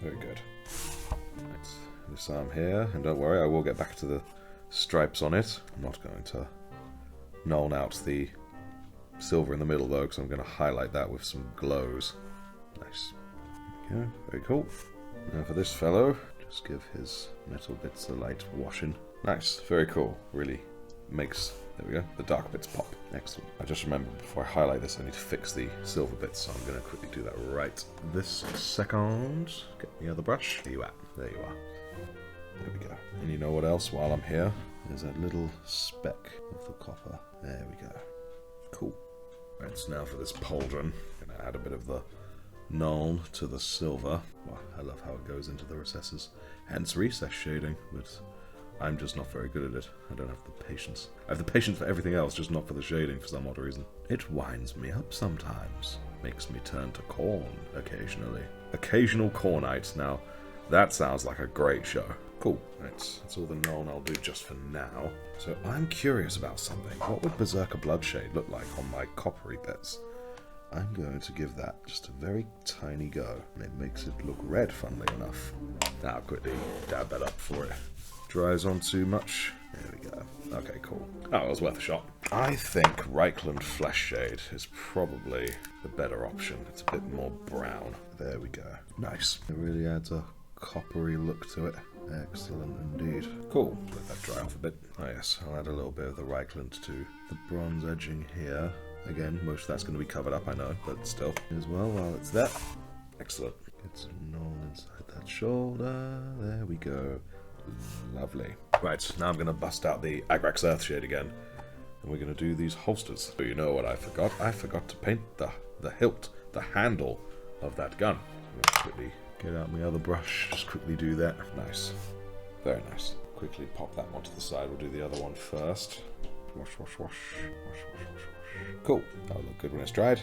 Very good. Right. This arm here, and don't worry, I will get back to the stripes on it. I'm not going to Nuln out the silver in the middle though, because I'm going to highlight that with some glows. Nice. There we go. Very cool. Now for this fellow, just give his metal bits a light washing. Nice. Very cool. Really makes, there we go, the dark bits pop. Excellent. I just remembered before I highlight this, I need to fix the silver bits, so I'm going to quickly do that right this second. Get the other brush. There you are. There you are. There we go. And you know what else while I'm here? There's that little speck of the copper. There we go. Cool. Right, so now for this pauldron, I'm going to add a bit of the Nuln to the silver. Well, I love how it goes into the recesses. Hence recess shading, but I'm just not very good at it. I don't have the patience. I have the patience for everything else, just not for the shading for some odd reason. It winds me up sometimes. Makes me turn to corn occasionally. Occasional cornite. Now, that sounds like a great show. Cool. Right, that's all the Nuln I'll do just for now. So I'm curious about something. What would Berserker Bloodshade look like on my coppery bits? I'm going to give that just a very tiny go. And it makes it look red, funnily enough. Now I'll quickly dab that up before it dries on too much. There we go. Okay, cool. Oh, it was worth a shot. I think Reichland Flesh Shade is probably the better option. It's a bit more brown. There we go. Nice. It really adds a coppery look to it. Excellent indeed. Cool. Let that dry off a bit. Oh yes, I'll add a little bit of the Reichland to the bronze edging here. Again, most of that's going to be covered up, I know, but still. As well, while it's there. Excellent. Get some knoll inside that shoulder. There we go. Lovely. Right, now I'm going to bust out the Agrax Earthshade again. And we're going to do these holsters. So you know what I forgot? I forgot to paint the hilt, the handle of that gun. I'm going to quickly get out my other brush. Just quickly do that. Nice. Very nice. Quickly pop that one to the side. We'll do the other one first. Wash, wash, wash. Wash, wash, wash, wash. Cool. That'll look good when it's dried.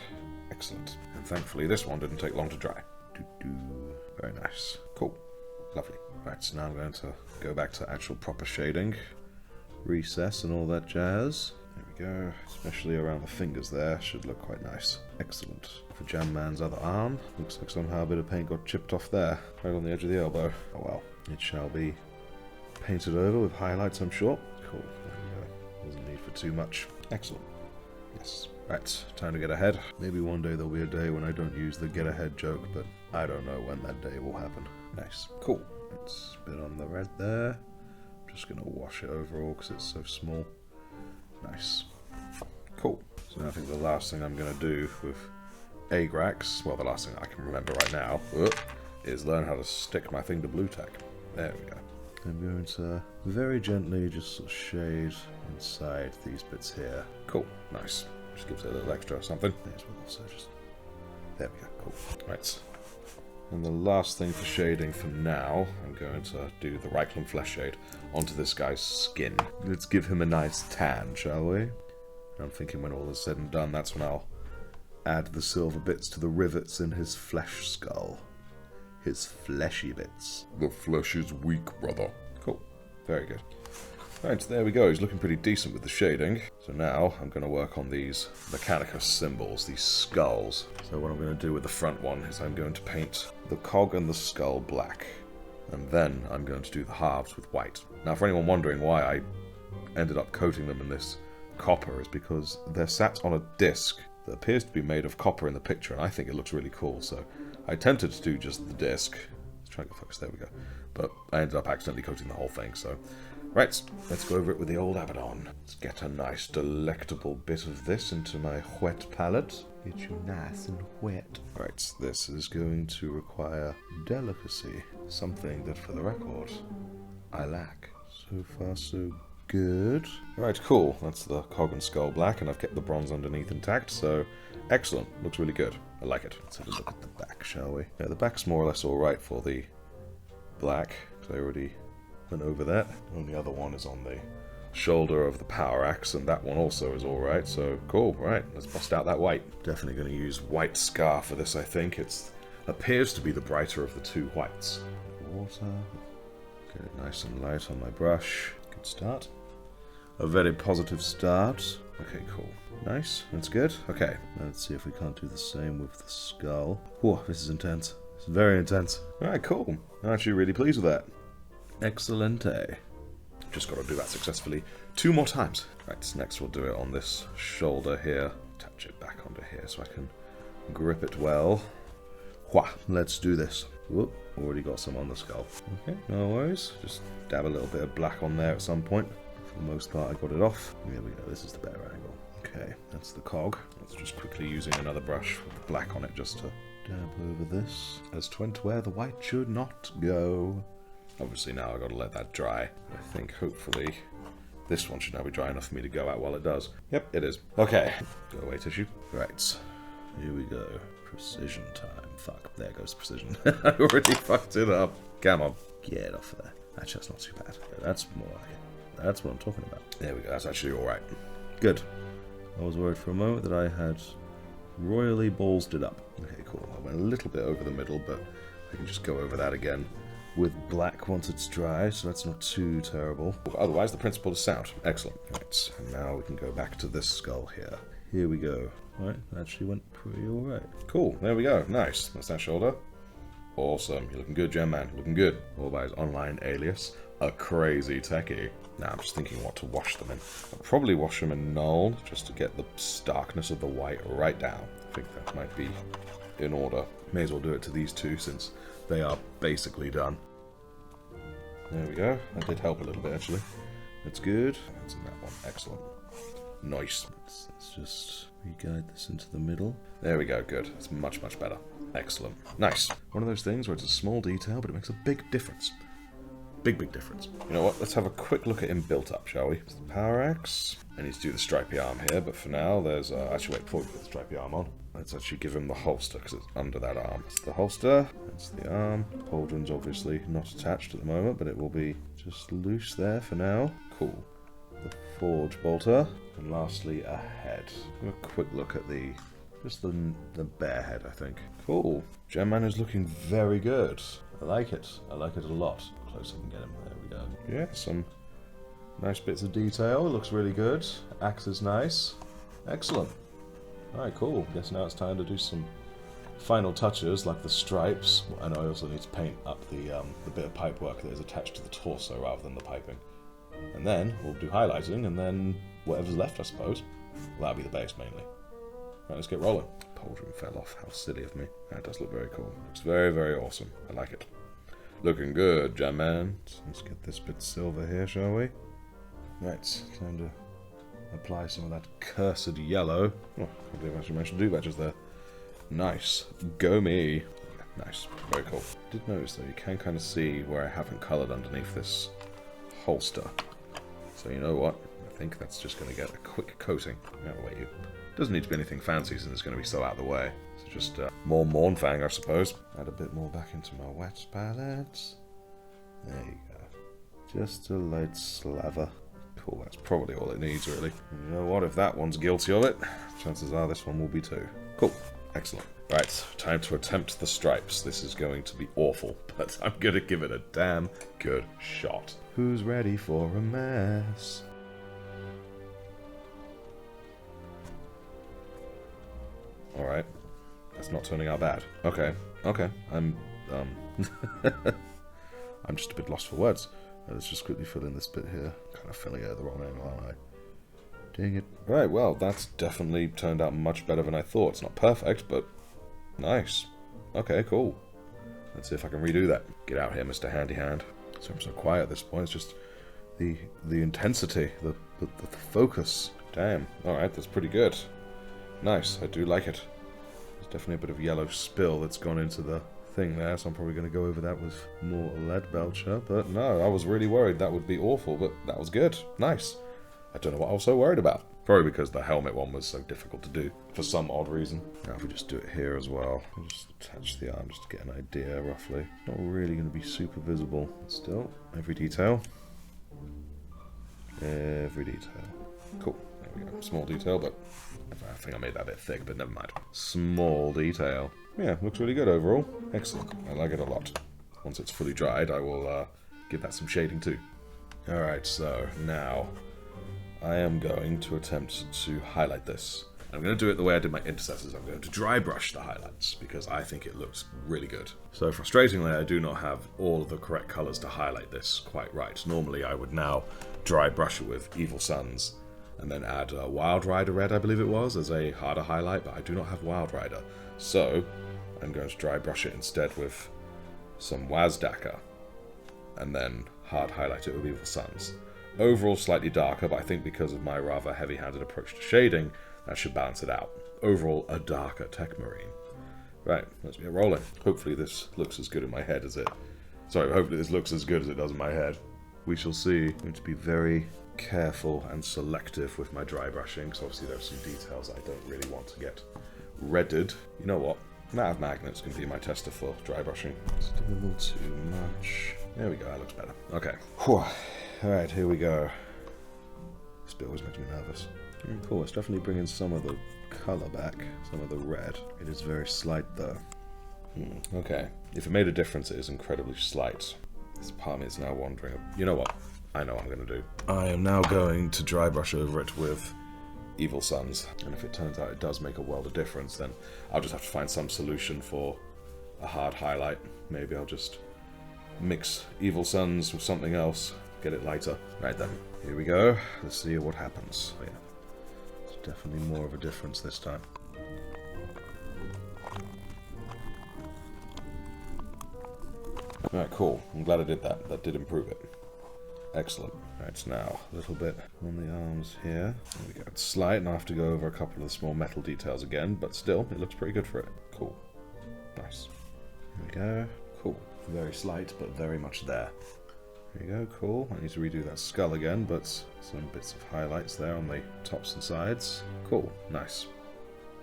Excellent. And thankfully this one didn't take long to dry. Very nice. Cool. Lovely. Right, so now I'm going to go back to actual proper shading. Recess and all that jazz. There we go. Especially around the fingers there. Should look quite nice. Excellent. For Jam Man's other arm. Looks like somehow a bit of paint got chipped off there. Right on the edge of the elbow. Oh well. It shall be painted over with highlights, I'm sure. Cool. There we go. Doesn't need for too much. Excellent. Yes. Right, time to get ahead. Maybe one day there'll be a day when I don't use the get ahead joke, but I don't know when that day will happen. Nice. Cool. It's a bit on the red there. I'm just going to wash it overall because it's so small. Nice. Cool. So now I think the last thing I'm going to do with Agrax, well, the last thing I can remember right now, is learn how to stick my thing to blue tack. There we go. I'm going to very gently just sort of shade inside these bits here. Cool. Nice. Just gives it a little extra or something. There's one also just... There we go. Cool. Right. And the last thing for shading for now, I'm going to do the Reichland Flesh Shade onto this guy's skin. Let's give him a nice tan, shall we? And I'm thinking when all is said and done, that's when I'll add the silver bits to the rivets in his flesh skull. His fleshy bits. The flesh is weak, brother. Cool. Very good. Right, there we go. He's looking pretty decent with the shading. So now I'm going to work on these Mechanicus symbols, these skulls. So what I'm going to do with the front one is I'm going to paint the cog and the skull black. And then I'm going to do the halves with white. Now for anyone wondering why I ended up coating them in this copper is because they're sat on a disc that appears to be made of copper in the picture, and I think it looks really cool. So I attempted to do just the disc. Let's try and get focus. There we go. But I ended up accidentally coating the whole thing, so... Right, let's go over it with the old Abaddon. Let's get a nice, delectable bit of this into my wet palette. Get you nice and wet. Right, this is going to require delicacy. Something that, for the record, I lack. So far, so good. Right, cool. That's the cog and skull black, and I've kept the bronze underneath intact, so excellent. Looks really good. I like it. Let's have a look at the back, shall we? Yeah, the back's more or less alright for the black, because I already... went over that. And the other one is on the shoulder of the power axe, and that one also is alright, so cool. Right, let's bust out that white. Definitely going to use white scar for this, I think. It appears to be the brighter of the two whites. Water. Get it nice and light on my brush. Good start. A very positive start. Okay, cool. Nice, that's good. Okay, let's see if we can't do the same with the skull. Whoa, this is intense. It's very intense. Alright, cool. I'm actually really pleased with that. Excellente. Just got to do that successfully 2 more times. Right, next we'll do it on this shoulder here. Attach it back onto here so I can grip it well. Wha! Let's do this. Whoop, already got some on the skull. Okay, no worries. Just dab a little bit of black on there at some point. For the most part, I got it off. Here we go, this is the better angle. Okay, that's the cog. Let's just quickly using another brush with the black on it just to dab over this. As to where the white should not go. Obviously now I've got to let that dry. I think hopefully this one should now be dry enough for me to go out while it does. Yep, it is. Okay, go away tissue. Right, here we go. Precision time. Fuck, there goes precision. I already fucked it up. Come on, get off of there. Actually, that's not too bad. That's more like it. That's what I'm talking about. There we go, that's actually alright. Good. I was worried for a moment that I had royally ballsed it up. Okay, cool. I went a little bit over the middle, but I can just go over that again with black once it's dry, so that's not too terrible. Otherwise, the principle is sound. Excellent. Right, and now we can go back to this skull here. Here we go. Right, actually went pretty alright. Cool, there we go. Nice. That's that shoulder. Awesome. You're looking good, Gem Man. Looking good. All by his online alias, a crazy techie. Now I'm just thinking what to wash them in. I'll probably wash them in null, just to get the starkness of the white right down. I think that might be in order. May as well do it to these two, since they are basically done. There we go. That did help a little bit, actually. That's good. That's in that one. Excellent. Nice. Let's just re-guide this into the middle. There we go. Good. It's much, much better. Excellent. Nice. One of those things where it's a small detail, but it makes a big difference. Big, big difference. You know what? Let's have a quick look at him built up, shall we? It's the power axe. I need to do the stripy arm here, but for now, there's... actually, wait, before we put the stripy arm on, let's actually give him the holster, because it's under that arm. It's the holster. That's the arm. Pauldron's obviously not attached at the moment, but it will be just loose there for now. Cool. The forge bolter. And lastly, a head. Have a quick look at the... just the bare head, I think. Cool. Gemman is looking very good. I like it. I like it a lot. Close I can get him. There we go. Yeah, some nice bits of detail. It looks really good. Axe is nice. Excellent. Alright, cool. Guess now it's time to do some final touches, like the stripes. And I also need to paint up the bit of pipework that is attached to the torso rather than the piping. And then we'll do highlighting, and then whatever's left, I suppose. Well, that'll be the base, mainly. Right, let's get rolling. Pauldron fell off. How silly of me. That does look very cool. Looks very, very awesome. I like it. Looking good, Jam Man. Let's get this bit silver here, shall we? Right, time to apply some of that cursed yellow. Oh, I believe I actually mentioned do badges there. Nice. Go me. Yeah, nice. Very cool. Did notice though, you can kind of see where I haven't coloured underneath this holster. So you know what? I think that's just going to get a quick coating. Out of the way, you. Doesn't need to be anything fancy since it's going to be so out of the way. So just more Mornfang, I suppose. Add a bit more back into my wet palette. There you go. Just a light slaver. Cool, that's probably all it needs, really. And you know what? If that one's guilty of it, chances are this one will be too. Cool. Excellent. Right, time to attempt the stripes. This is going to be awful, but I'm going to give it a damn good shot. Who's ready for a mess? Alright. That's not turning out bad. Okay. I'm just a bit lost for words. Let's just quickly fill in this bit here. Kind of filling it at the wrong angle, aren't I? Dang it. Right, well, that's definitely turned out much better than I thought. It's not perfect, but nice. Okay, cool. Let's see if I can redo that. Get out here, Mr. Handy Hand. So I'm so quiet at this point. It's just the intensity, the focus. Damn. Alright, that's pretty good. Nice, I do like it. There's definitely a bit of yellow spill that's gone into the thing there, so I'm probably going to go over that with more lead belcher. But no, I was really worried that would be awful, but that was good. Nice. I don't know what I was so worried about. Probably because the helmet one was so difficult to do, for some odd reason. Now if we just do it here as well, we'll just attach the arm just to get an idea, roughly. Not really going to be super visible. Still, every detail. Every detail. Cool. There we go. Small detail, but I think I made that a bit thick, but never mind. Small detail. Yeah, looks really good overall. Excellent. I like it a lot. Once it's fully dried, I will give that some shading too. Alright, so now I am going to attempt to highlight this. I'm going to do it the way I did my intercessors. I'm going to dry brush the highlights because I think it looks really good. So frustratingly, I do not have all of the correct colours to highlight this quite right. Normally I would now dry brush it with Evil Suns and then add Wild Rider Red, I believe it was, as a harder highlight, but I do not have Wild Rider. So I'm going to dry brush it instead with some Wazdaka and then hard highlight it with Evil Suns. Overall slightly darker, but I think because of my rather heavy-handed approach to shading, that should balance it out. Overall, a darker Techmarine. Right, let's get rolling. Hopefully this looks as good in my head as it... Sorry, hopefully this looks as good as it does in my head. We shall see. I'm going to be very careful and selective with my dry brushing, because obviously there are some details I don't really want to get redded. You know what? Amount of magnets can be my tester for dry brushing. Just a little too much. There we go, that looks better. Okay. Whew. Alright, here we go. This bit always makes me nervous. Cool, it's definitely bringing some of the colour back, some of the red. It is very slight though. Okay, if it made a difference, it is incredibly slight. This part of me is now wondering, you know what? I know what I'm going to do. I am now going to dry brush over it with Evil Suns, and if it turns out it does make a world of difference, then I'll just have to find some solution for a hard highlight. Maybe I'll just mix Evil Suns with something else, get it lighter. Right then, here we go. Let's see what happens. Oh, yeah. It's definitely more of a difference this time. Alright, cool. I'm glad I did that. That did improve it. Excellent. Right, now, a little bit on the arms here. There we go. It's slight, and I have to go over a couple of the small metal details again, but still, it looks pretty good for it. Cool. Nice. There we go. Cool. Very slight, but very much there. There you go, cool. I need to redo that skull again, but some bits of highlights there on the tops and sides. Cool. Nice.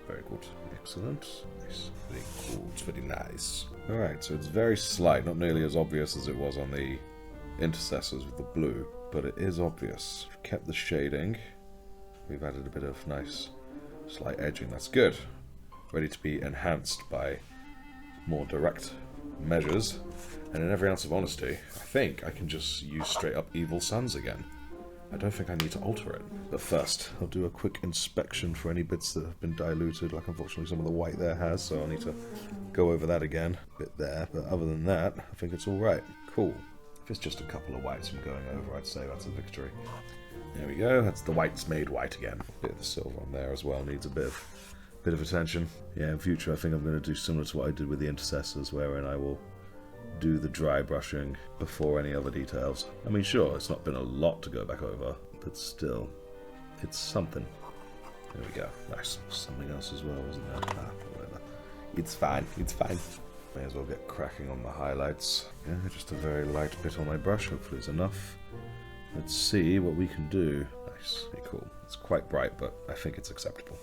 Very good. Excellent. Nice. Very cool. It's very nice. Alright, so it's very slight, not nearly as obvious as it was on the intercessors with the blue, but it is obvious. We've kept the shading. We've added a bit of nice slight edging. That's good. Ready to be enhanced by more direct measures. And in every ounce of honesty, I think I can just use straight up Evil Suns again. I don't think I need to alter it. But first, I'll do a quick inspection for any bits that have been diluted, like unfortunately some of the white there has, so I'll need to go over that again. A bit there, but other than that, I think it's alright. Cool. If it's just a couple of whites I'm going over, I'd say that's a victory. There we go, that's the whites made white again. A bit of the silver on there as well, needs a bit of attention. Yeah, in future I think I'm going to do similar to what I did with the intercessors, wherein I will do the dry brushing before any other details. I mean, sure, it's not been a lot to go back over, but still, it's something. There we go. Nice. Something else as well, wasn't there? Ah, whatever. It's fine. It's fine. May as well get cracking on the highlights. Yeah, just a very light bit on my brush. Hopefully it's enough. Let's see what we can do. Nice. Very cool. It's quite bright, but I think it's acceptable.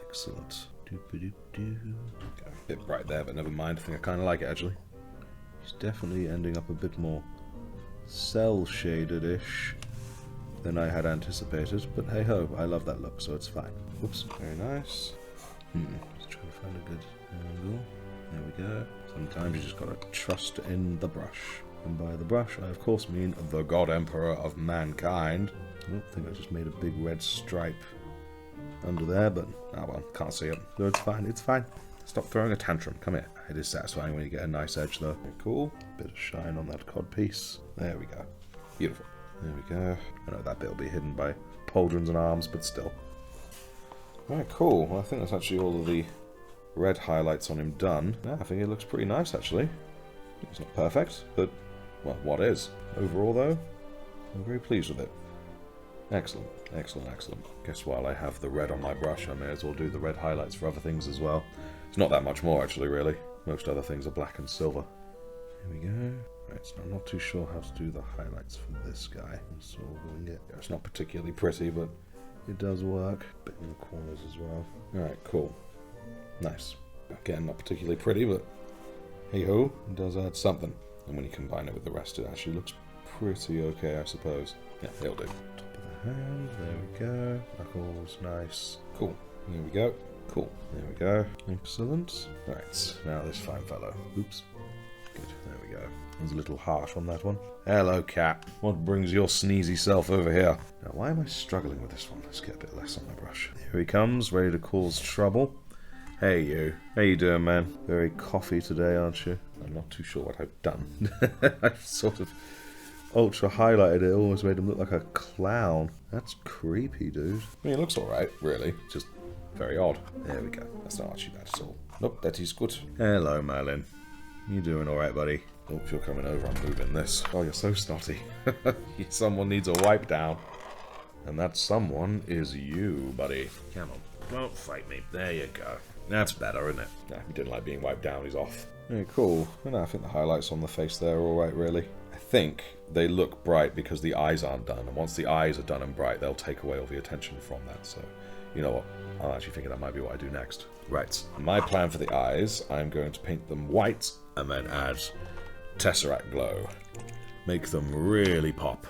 Excellent. Okay, a bit bright there, but never mind. I think I kind of like it, actually. It's definitely ending up a bit more cell-shaded-ish than I had anticipated, but hey-ho, I love that look, so it's fine. Whoops, very nice. Just trying to find a good angle. There we go. Sometimes you just gotta trust in the brush. And by the brush, I of course mean the God Emperor of Mankind. I think I just made a big red stripe under there, but oh well, can't see it. So it's fine, it's fine. Stop throwing a tantrum. Come here. It is satisfying when you get a nice edge, though. Very cool. Bit of shine on that cod piece. There we go. Beautiful. There we go. I know that bit will be hidden by pauldrons and arms, but still. Alright, cool. Well, I think that's actually all of the red highlights on him done. Yeah, I think it looks pretty nice, actually. It's not perfect, but, well, what is? Overall, though, I'm very pleased with it. Excellent. Excellent, excellent. Guess while I have the red on my brush, I may as well do the red highlights for other things as well. It's not that much more, actually, really. Most other things are black and silver. Here we go. Right, so I'm not too sure how to do the highlights for this guy. So it's not particularly pretty, but it does work. Bit in the corners as well. Alright, cool. Nice. Again, not particularly pretty, but hey-ho, it does add something. And when you combine it with the rest, it actually looks pretty okay, I suppose. Yeah, it'll do. Top of the hand, there we go. Knuckles, nice. Cool. Here we go. Cool. There we go. Excellent. Right, now this fine fellow. Oops. Good. There we go. I was a little harsh on that one. Hello, cat. What brings your sneezy self over here? Now, why am I struggling with this one? Let's get a bit less on my brush. Here he comes, ready to cause trouble. Hey, you. How you doing, man? Very coffee today, aren't you? I'm not too sure what I've done. I've sort of ultra highlighted it, almost made him look like a clown. That's creepy, dude. I mean, it looks alright, really. Just very odd. There we go. That's not actually bad at all. Nope, that is good. Hello, Merlin. You doing alright, buddy? Oh, if you're coming over, I'm moving this. Oh, you're so snotty. Someone needs a wipe down. And that someone is you, buddy. Come on. Don't fight me. There you go. That's better, isn't it? Nah, he didn't like being wiped down. He's off. Yeah, cool. And I think the highlights on the face there are alright, really. I think they look bright because the eyes aren't done. And once the eyes are done and bright, they'll take away all the attention from that. So, you know what? I'm actually thinking that might be what I do next. Right. My plan for the eyes, I'm going to paint them white and then add Tesseract Glow. Make them really pop.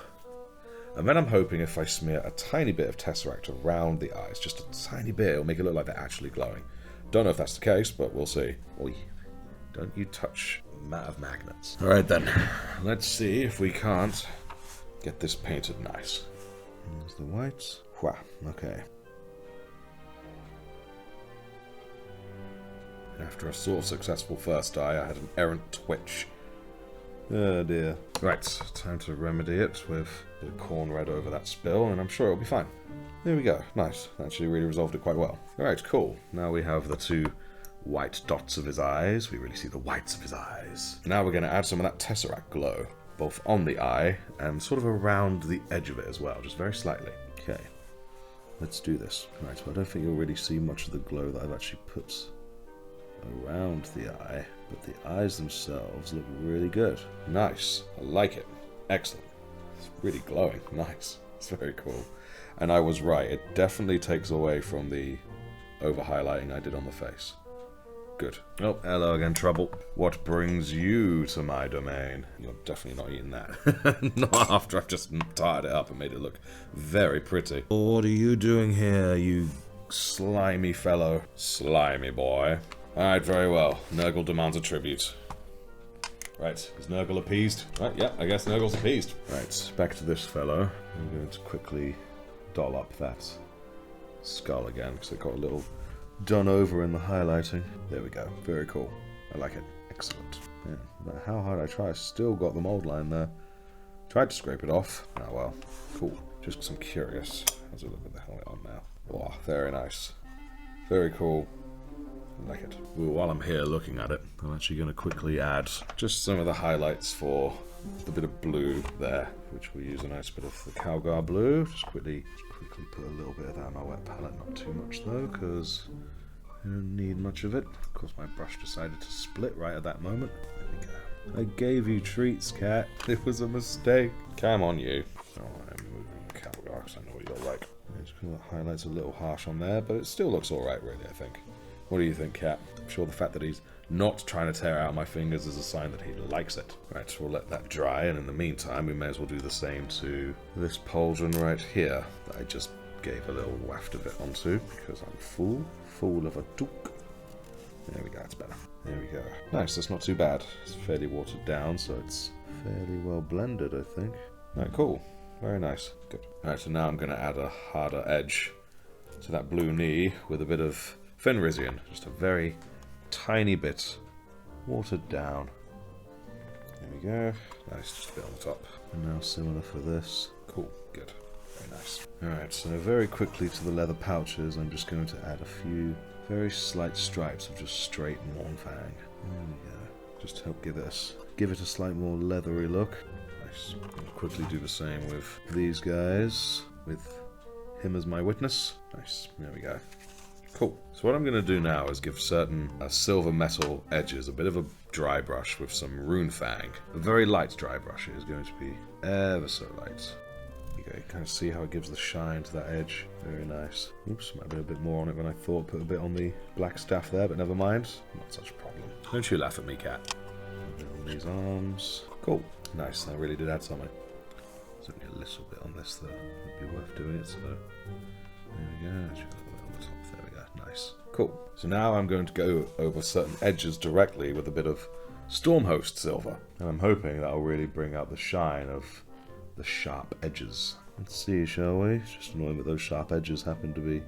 And then I'm hoping if I smear a tiny bit of Tesseract around the eyes, just a tiny bit, it'll make it look like they're actually glowing. Don't know if that's the case, but we'll see. Oi. Don't you touch mat of magnets. Alright then, let's see if we can't get this painted nice. There's the whites. Whew, okay. After a sort of successful first eye, I had an errant twitch. Oh dear. Right, time to remedy it with the corn red over that spill, and I'm sure it'll be fine. There we go. Nice. Actually really resolved it quite well. Alright, cool. Now we have the two white dots of his eyes. We really see the whites of his eyes. Now we're going to add some of that Tesseract Glow, both on the eye and sort of around the edge of it as well, just very slightly. Okay. Let's do this. Right, well, I don't think you'll really see much of the glow that I've actually put around the eye, but the eyes themselves look really good. Nice. I like it. Excellent. It's really glowing. Nice. It's very cool. And I was right. It definitely takes away from the over-highlighting I did on the face. Good. Oh, hello again, Trouble. What brings you to my domain? You're definitely not eating that. Not after I've just tied it up and made it look very pretty. What are you doing here, you slimy fellow? Slimy boy. Alright, very well. Nurgle demands a tribute. Right, is Nurgle appeased? Right, yeah, I guess Nurgle's appeased. Right, back to this fellow. I'm going to quickly doll up that skull again, because it got a little done over in the highlighting. There we go. Very cool. I like it. Excellent. Yeah, no matter how hard I try, I still got the mold line there. Tried to scrape it off. Oh well. Cool. Just because I'm curious. How's it look with the helmet on now? Wow, very nice. Very cool. I like it. Well, while I'm here looking at it, I'm actually going to quickly add just some of the highlights for the bit of blue there, which we'll use a nice bit of the Calgar blue. Just quickly put a little bit of that on my wet palette, not too much though, because I don't need much of it. Of course, my brush decided to split right at that moment. There we go. I gave you treats, cat. It was a mistake. Come on, you. Oh, I'm moving the Calgar because I know what you're like. Just feel the highlights a little harsh on there, but it still looks alright, really, I think. What do you think, cat? I'm sure the fact that he's not trying to tear out my fingers is a sign that he likes it. Right, so we'll let that dry, and in the meantime, we may as well do the same to this pauldron right here that I just gave a little waft of it onto, because I'm full of a dook. There we go, it's better. There we go. Nice, that's not too bad. It's fairly watered down, so it's fairly well blended, I think. Alright, cool. Very nice. Good. Alright, so now I'm going to add a harder edge to that blue knee with a bit of Fenrisian, just a very tiny bit, watered down. There we go. Nice, just a bit on the top. And now similar for this. Cool, good, very nice. Alright, so very quickly to the leather pouches, I'm just going to add a few very slight stripes of just straight Mornfang. There we go. Just to help give it a slight more leathery look. Nice. I'll quickly do the same with these guys, with him as my witness. Nice, there we go. Cool. So what I'm going to do now is give certain silver metal edges a bit of a dry brush with some Runefang. A very light dry brush. It is going to be ever so light. You can kind of see how it gives the shine to that edge. Very nice. Oops, might have been a bit more on it than I thought. Put a bit on the black staff there, but never mind. Not such a problem. Don't you laugh at me, cat. On these arms. Cool. Nice. That really did add something. There's only a little bit on this that would be worth doing it, so there we go. There we go, nice. Cool. So now I'm going to go over certain edges directly with a bit of Stormhost silver. And I'm hoping that'll really bring out the shine of the sharp edges. Let's see, shall we? It's just annoying that those sharp edges happen to be,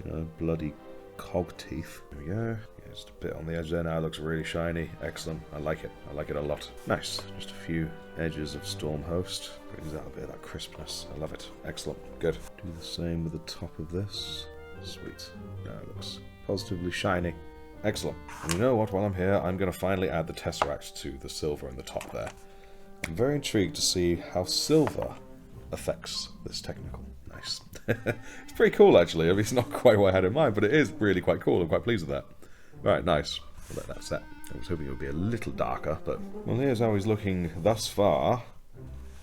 you know, bloody cog teeth. There we go. Yeah, just a bit on the edge there now. It looks really shiny. Excellent. I like it. I like it a lot. Nice. Just a few edges of Stormhost. Brings out a bit of that crispness. I love it. Excellent. Good. Do the same with the top of this. Sweet. Now it looks positively shiny. Excellent. And you know what? While I'm here, I'm going to finally add the Tesseract to the silver in the top there. I'm very intrigued to see how silver affects this technical. Nice. It's pretty cool, actually. I mean, it's not quite what I had in mind, but it is really quite cool. I'm quite pleased with that. Right, nice. I'll let that set. I was hoping it would be a little darker, but... Well, here's how he's looking thus far.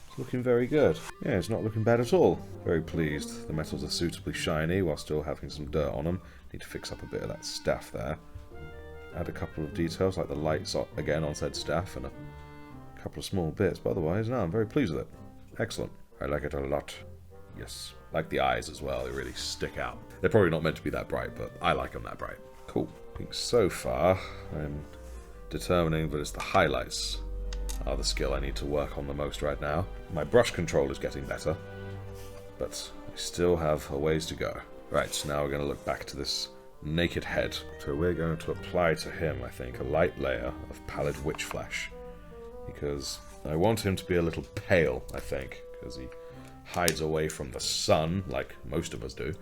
It's looking very good. Yeah, it's not looking bad at all. Very pleased. The metals are suitably shiny while still having some dirt on them. Need to fix up a bit of that staff there. Add a couple of details, like the lights again on said staff, and a couple of small bits, but otherwise, no, I'm very pleased with it. Excellent. I like it a lot. Yes. Like the eyes as well, they really stick out. They're probably not meant to be that bright, but I like them that bright. Cool. I think so far, I'm determining that it's the highlights are the skill I need to work on the most right now. My brush control is getting better, but I still have a ways to go. Right, so now we're going to look back to this naked head. So we're going to apply to him, I think, a light layer of pallid witch flesh, because I want him to be a little pale, I think, because he hides away from the sun, like most of us do,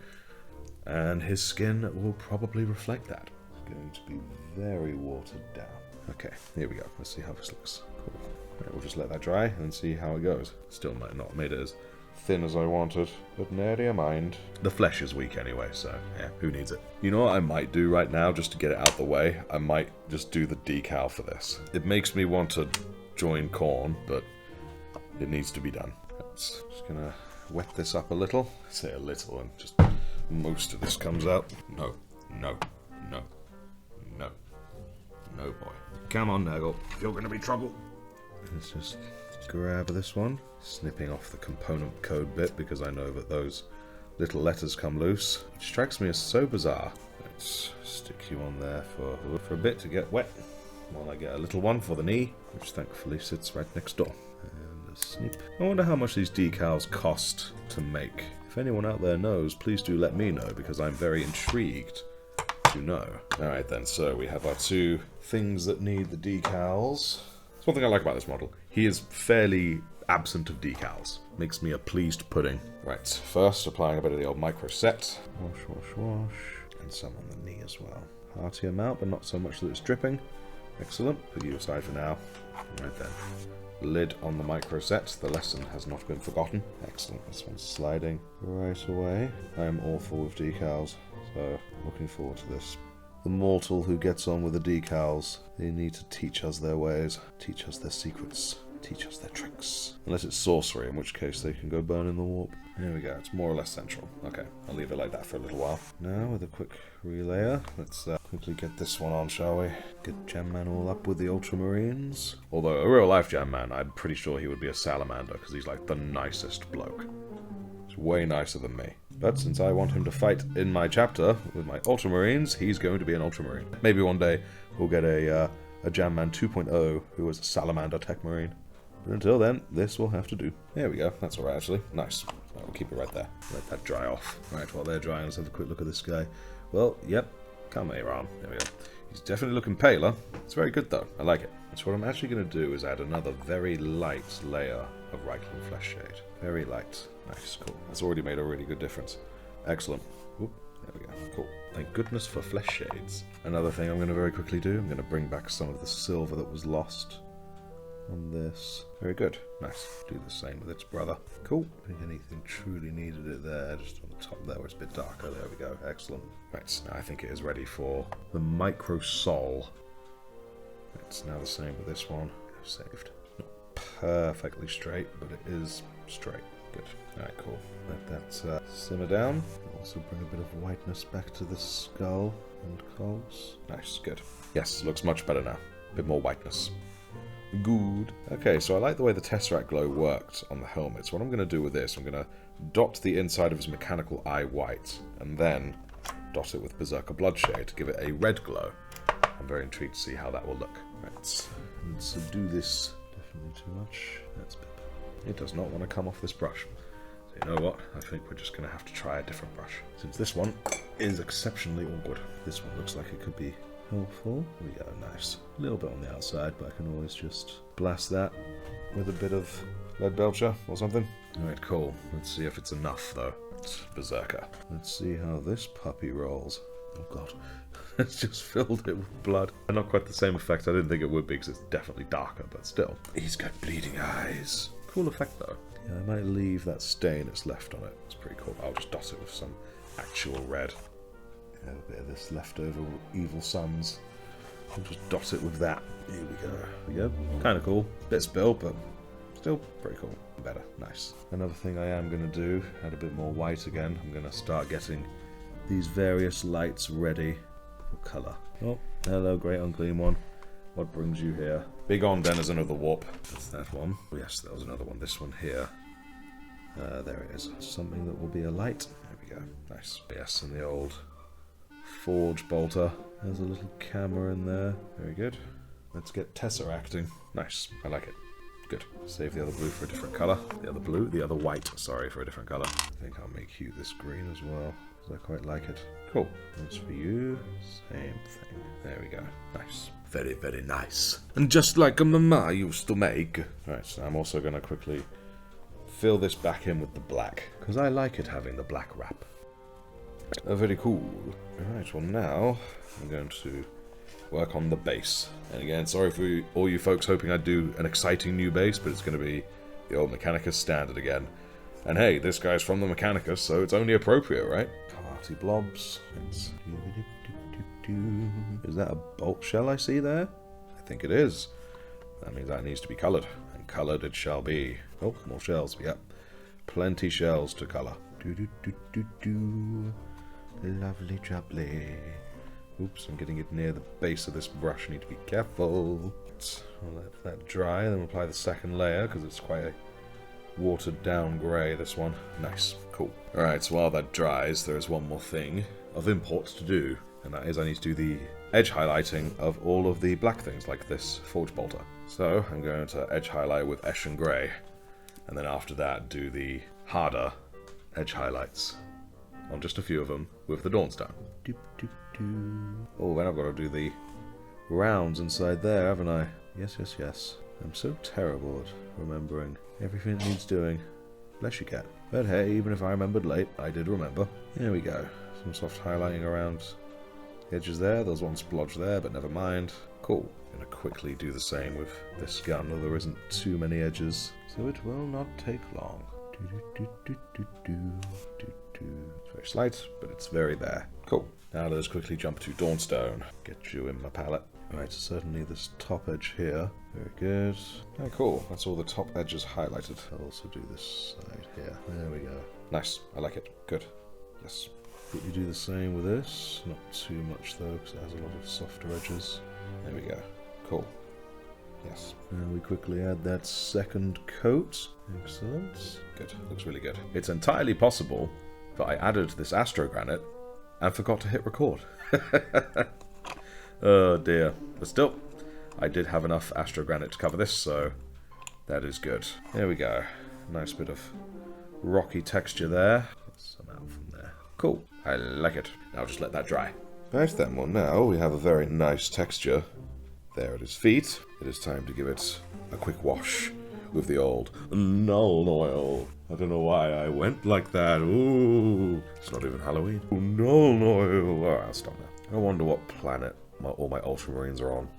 and his skin will probably reflect that. It's going to be very watered down. Okay, here we go. Let's see how this looks. Cool. Right, we'll just let that dry and see how it goes. Still might not have made it as thin as I wanted, but never mind. The flesh is weak anyway, so yeah, who needs it? You know what I might do right now, just to get it out the way? I might just do the decal for this. It makes me want to join corn, but it needs to be done. Just gonna wet this up a little. I say a little, and just most of this comes out. No, no, no, no, no, boy. Come on, Nagel. You're gonna be trouble. Let's just grab this one, snipping off the component code bit because I know that those little letters come loose, which strikes me as so bizarre. Let's stick you on there for a bit to get wet, while I get a little one for the knee, which thankfully sits right next door. And a snip. I wonder how much these decals cost to make. If anyone out there knows, please do let me know, because I'm very intrigued to know. Alright then, so we have our two things that need the decals. That's one thing I like about this model. He is fairly absent of decals. Makes me a pleased pudding. Right, first applying a bit of the old micro set. Wash, wash, wash. And some on the knee as well. Hearty amount, but not so much that it's dripping. Excellent. Put you aside for now. Right then. Lid on the micro set. The lesson has not been forgotten. Excellent. This one's sliding right away. I am awful with decals, so looking forward to this. The mortal who gets on with the decals, they need to teach us their ways, teach us their secrets, teach us their tricks. Unless it's sorcery, in which case they can go burn in the warp. There we go, it's more or less central. Okay, I'll leave it like that for a little while. Now, with a quick relayer, let's quickly get this one on, shall we? Get Jamman all up with the Ultramarines. Although, a real-life Jamman, I'm pretty sure he would be a salamander, because he's like the nicest bloke. He's way nicer than me. But since I want him to fight in my chapter with my Ultramarines, he's going to be an Ultramarine. Maybe one day we'll get a Jamman 2.0 who is a Salamander Techmarine. But until then, this will have to do. There we go. That's alright, actually. Nice. I'll keep it right there. Let that dry off. Right, while they're drying, let's have a quick look at this guy. Well, yep. Come here, arm. There we go. He's definitely looking paler. It's very good, though. I like it. So what I'm actually going to do is add another very light layer of Reichling Flesh Shade. Very light. Nice, cool. That's already made a really good difference. Excellent. Oop, there we go. Cool. Thank goodness for flesh shades. Another thing I'm going to very quickly do, I'm going to bring back some of the silver that was lost on this. Very good. Nice. Do the same with its brother. Cool. I think anything truly needed it there, just on the top there where it's a bit darker. There we go. Excellent. Right, now I think it is ready for the micro sol. It's now the same with this one. Saved. Not perfectly straight, but it is straight. Good. Alright, cool. Let that simmer down. Also bring a bit of whiteness back to the skull and cogs. Nice, good. Yes, looks much better now. A bit more whiteness. Good. Okay, so I like the way the Tesseract glow worked on the helmet. So what I'm going to do with this, I'm going to dot the inside of his mechanical eye white, and then dot it with Berserker Bloodshade to give it a red glow. I'm very intrigued to see how that will look. Right, let's do this. Definitely too much. That's better. It does not want to come off this brush. So you know what? I think we're just going to have to try a different brush. Since this one is exceptionally awkward. This one looks like it could be helpful. We go, nice. A little bit on the outside, but I can always just blast that with a bit of lead belcher or something. Alright, cool. Let's see if it's enough, though. It's Berserker. Let's see how this puppy rolls. Oh god. It's just filled it with blood. And not quite the same effect. I didn't think it would be, because it's definitely darker, but still. He's got bleeding eyes. Cool effect, though. Yeah, I might leave that stain that's left on it. It's pretty cool. I'll just dot it with some actual red. Have a bit of this leftover Evil Suns. I'll just dot it with that. Here we go. There we go. Kind of cool. Bit spilled, but still pretty cool. Better. Nice. Another thing I am going to do, add a bit more white again. I'm going to start getting these various lights ready for colour. Oh, hello, great unclean one. What brings you here? Big on then is another warp. That's that one. Oh, yes, there was another one. This one here. There it is. Something that will be a light. There we go. Nice. Yes, and the old forge bolter. There's a little camera in there. Very good. Let's get Tesseracting. Nice. I like it. Good. Save the other blue for a different colour. The other blue? The other white, sorry, for a different colour. I think I'll make you this green as well, because I quite like it. Cool. That's for you. Same thing. There we go. Nice. Very, very nice. And just like a mama used to make. Right, so I'm also going to quickly fill this back in with the black, because I like it having the black wrap. Very cool. Alright, well now I'm going to work on the base. And again, sorry for all you folks hoping I'd do an exciting new base, but it's going to be the old Mechanicus standard again. And hey, this guy's from the Mechanicus, so it's only appropriate, right? Party blobs. Is that a bolt shell I see there? I think it is. That means that needs to be coloured. And coloured it shall be. Oh, more shells. Yep. Plenty shells to colour. Lovely jubbly. Oops, I'm getting it near the base of this brush. I need to be careful. I'll let that dry, then we'll apply the second layer, because it's quite a watered down grey, this one. Nice. Cool. Alright, so while that dries, there is one more thing of import to do. And that is I need to do the edge highlighting of all of the black things, like this forge bolter. So I'm going to edge highlight with Esh and Grey. And then after that, do the harder edge highlights on just a few of them with the Dawnstone. Oh, then I've got to do the rounds inside there, haven't I? Yes, yes, yes. I'm so terrible at remembering everything it needs doing. Bless you, cat. But hey, even if I remembered late, I did remember. There we go. Some soft highlighting around the edges there. There's one splodge there, but never mind. Cool. I'm going to quickly do the same with this gun, though there isn't too many edges, so it will not take long. It's very slight, but it's very there. Cool. Now let's quickly jump to Dawnstone. Get you in my palette. Right, certainly this top edge here. Very good. Oh, cool. That's all the top edges highlighted. I'll also do this side here. There we go. Nice. I like it. Good. Yes. Quickly do the same with this. Not too much though, because it has a lot of softer edges. There we go. Cool. Yes. And we quickly add that second coat. Excellent. Good. Looks really good. It's entirely possible that I added this astrogranite and forgot to hit record. Oh dear. But still, I did have enough astrogranite to cover this, so that is good. There we go. Nice bit of rocky texture there. Some out from there. Cool. I like it. Now just let that dry. Right then, well now we have a very nice texture there at his feet. It is time to give it a quick wash with the old Null oil. I don't know why I went like that. Ooh, it's not even Halloween. Oh, Null oil. Alright, I'll stop now. I wonder what planet all my ultramarines are on.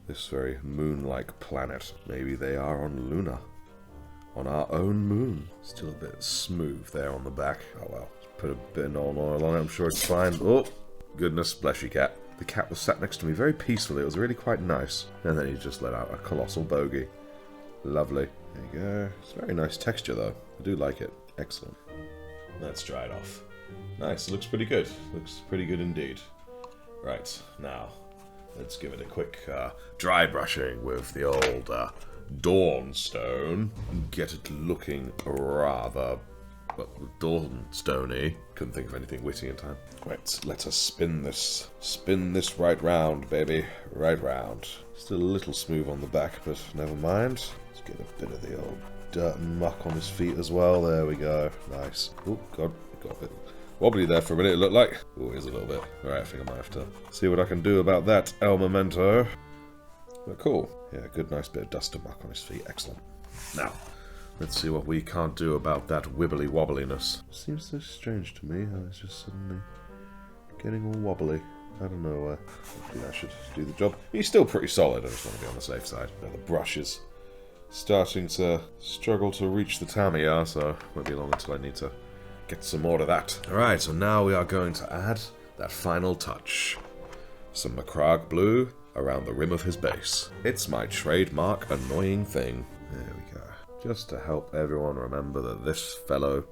This very moon-like planet. Maybe they are on Luna. On our own moon. Still a bit smooth there on the back. Oh well. Just put a bit of Null oil on it. I'm sure it's fine. Oh, goodness bless you, cat. The cat was sat next to me very peacefully. It was really quite nice. And then he just let out a colossal bogey. Lovely. There you go. It's a very nice texture though. I do like it. Excellent. Let's dry it off. Nice. It looks pretty good. Looks pretty good indeed. Right. Now, let's give it a quick dry brushing with the old Dawnstone. Get it looking rather Dawnstone-y. Couldn't think of anything witty in time. Right, let us spin this. Spin this right round, baby. Right round. Still a little smooth on the back, but never mind. Let's get a bit of the old dirt and muck on his feet as well. There we go. Nice. Oh, God. Got a bit wobbly there for a minute, it looked like. Oh, it is a little bit. Alright, I think I might have to see what I can do about that El Memento. But cool. Yeah, good nice bit of dust and muck on his feet. Excellent. Now, let's see what we can't do about that wibbly wobbliness. Seems so strange to me how it's just suddenly getting all wobbly. I don't know why. Hopefully that should do the job. He's still pretty solid, I just want to be on the safe side. Now the brush is starting to struggle to reach the Tamiya, so it won't be long until I need to get some more of that. Alright, so now we are going to add that final touch. Some Macragge blue around the rim of his base. It's my trademark annoying thing. There we go. Just to help everyone remember that this fellow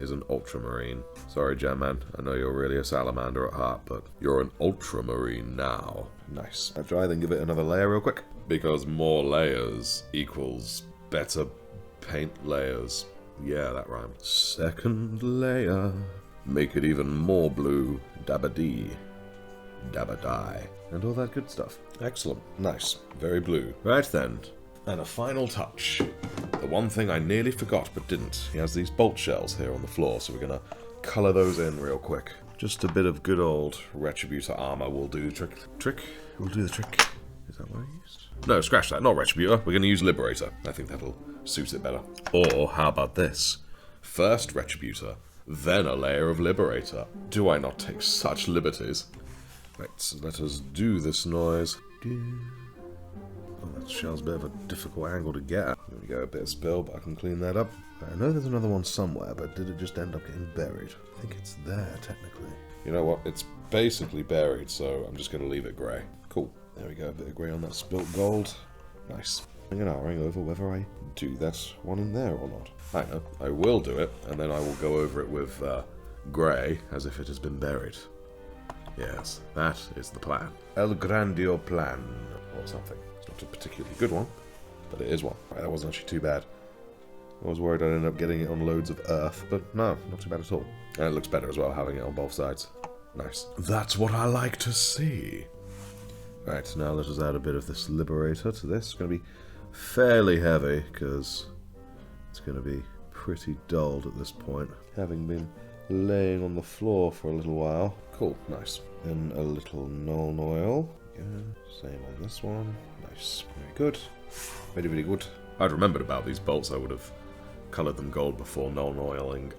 is an ultramarine. Sorry, Gemman, I know you're really a salamander at heart, but you're an ultramarine now. Nice. I'll try then give it another layer real quick. Because more layers equals better paint layers. Yeah, that rhymed. Second layer. Make it even more blue. Dabba-dee. Dabba-die. And all that good stuff. Excellent. Nice. Very blue. Right then. And a final touch. The one thing I nearly forgot but didn't. He has these bolt shells here on the floor, so we're going to colour those in real quick. Just a bit of good old Retributor armour will do the trick. Will do the trick. Is that what I used? No, scratch that. Not Retributor. We're going to use Liberator. I think that'll suit it better. Or how about this? First Retributor, then a layer of Liberator. Do I not take such liberties? Right, so let us do this noise. Oh, that shell's a bit of a difficult angle to get at. There we go, a bit of spill, but I can clean that up. I know there's another one somewhere, but did it just end up getting buried? I think it's there, technically. You know what? It's basically buried, so I'm just going to leave it grey. Cool. There we go, a bit of grey on that spilt gold. Nice. I'm going over whether I do that one in there or not. I know. I will do it, and then I will go over it with grey, as if it has been buried. Yes, that is the plan. El Grandio Plan, or something. It's not a particularly good one, but it is one. Right, that wasn't actually too bad. I was worried I'd end up getting it on loads of earth, but no, not too bad at all. And it looks better as well, having it on both sides. Nice. That's what I like to see. Right, now let us add a bit of this Liberator to this. It's going to be fairly heavy, because it's going to be pretty dulled at this point, having been laying on the floor for a little while. Cool, nice. Then a little Nuln Oil. Yeah, same on this one. Nice. Very good. Very, very good. I'd remembered about these bolts. I would have coloured them gold before Nuln Oiling.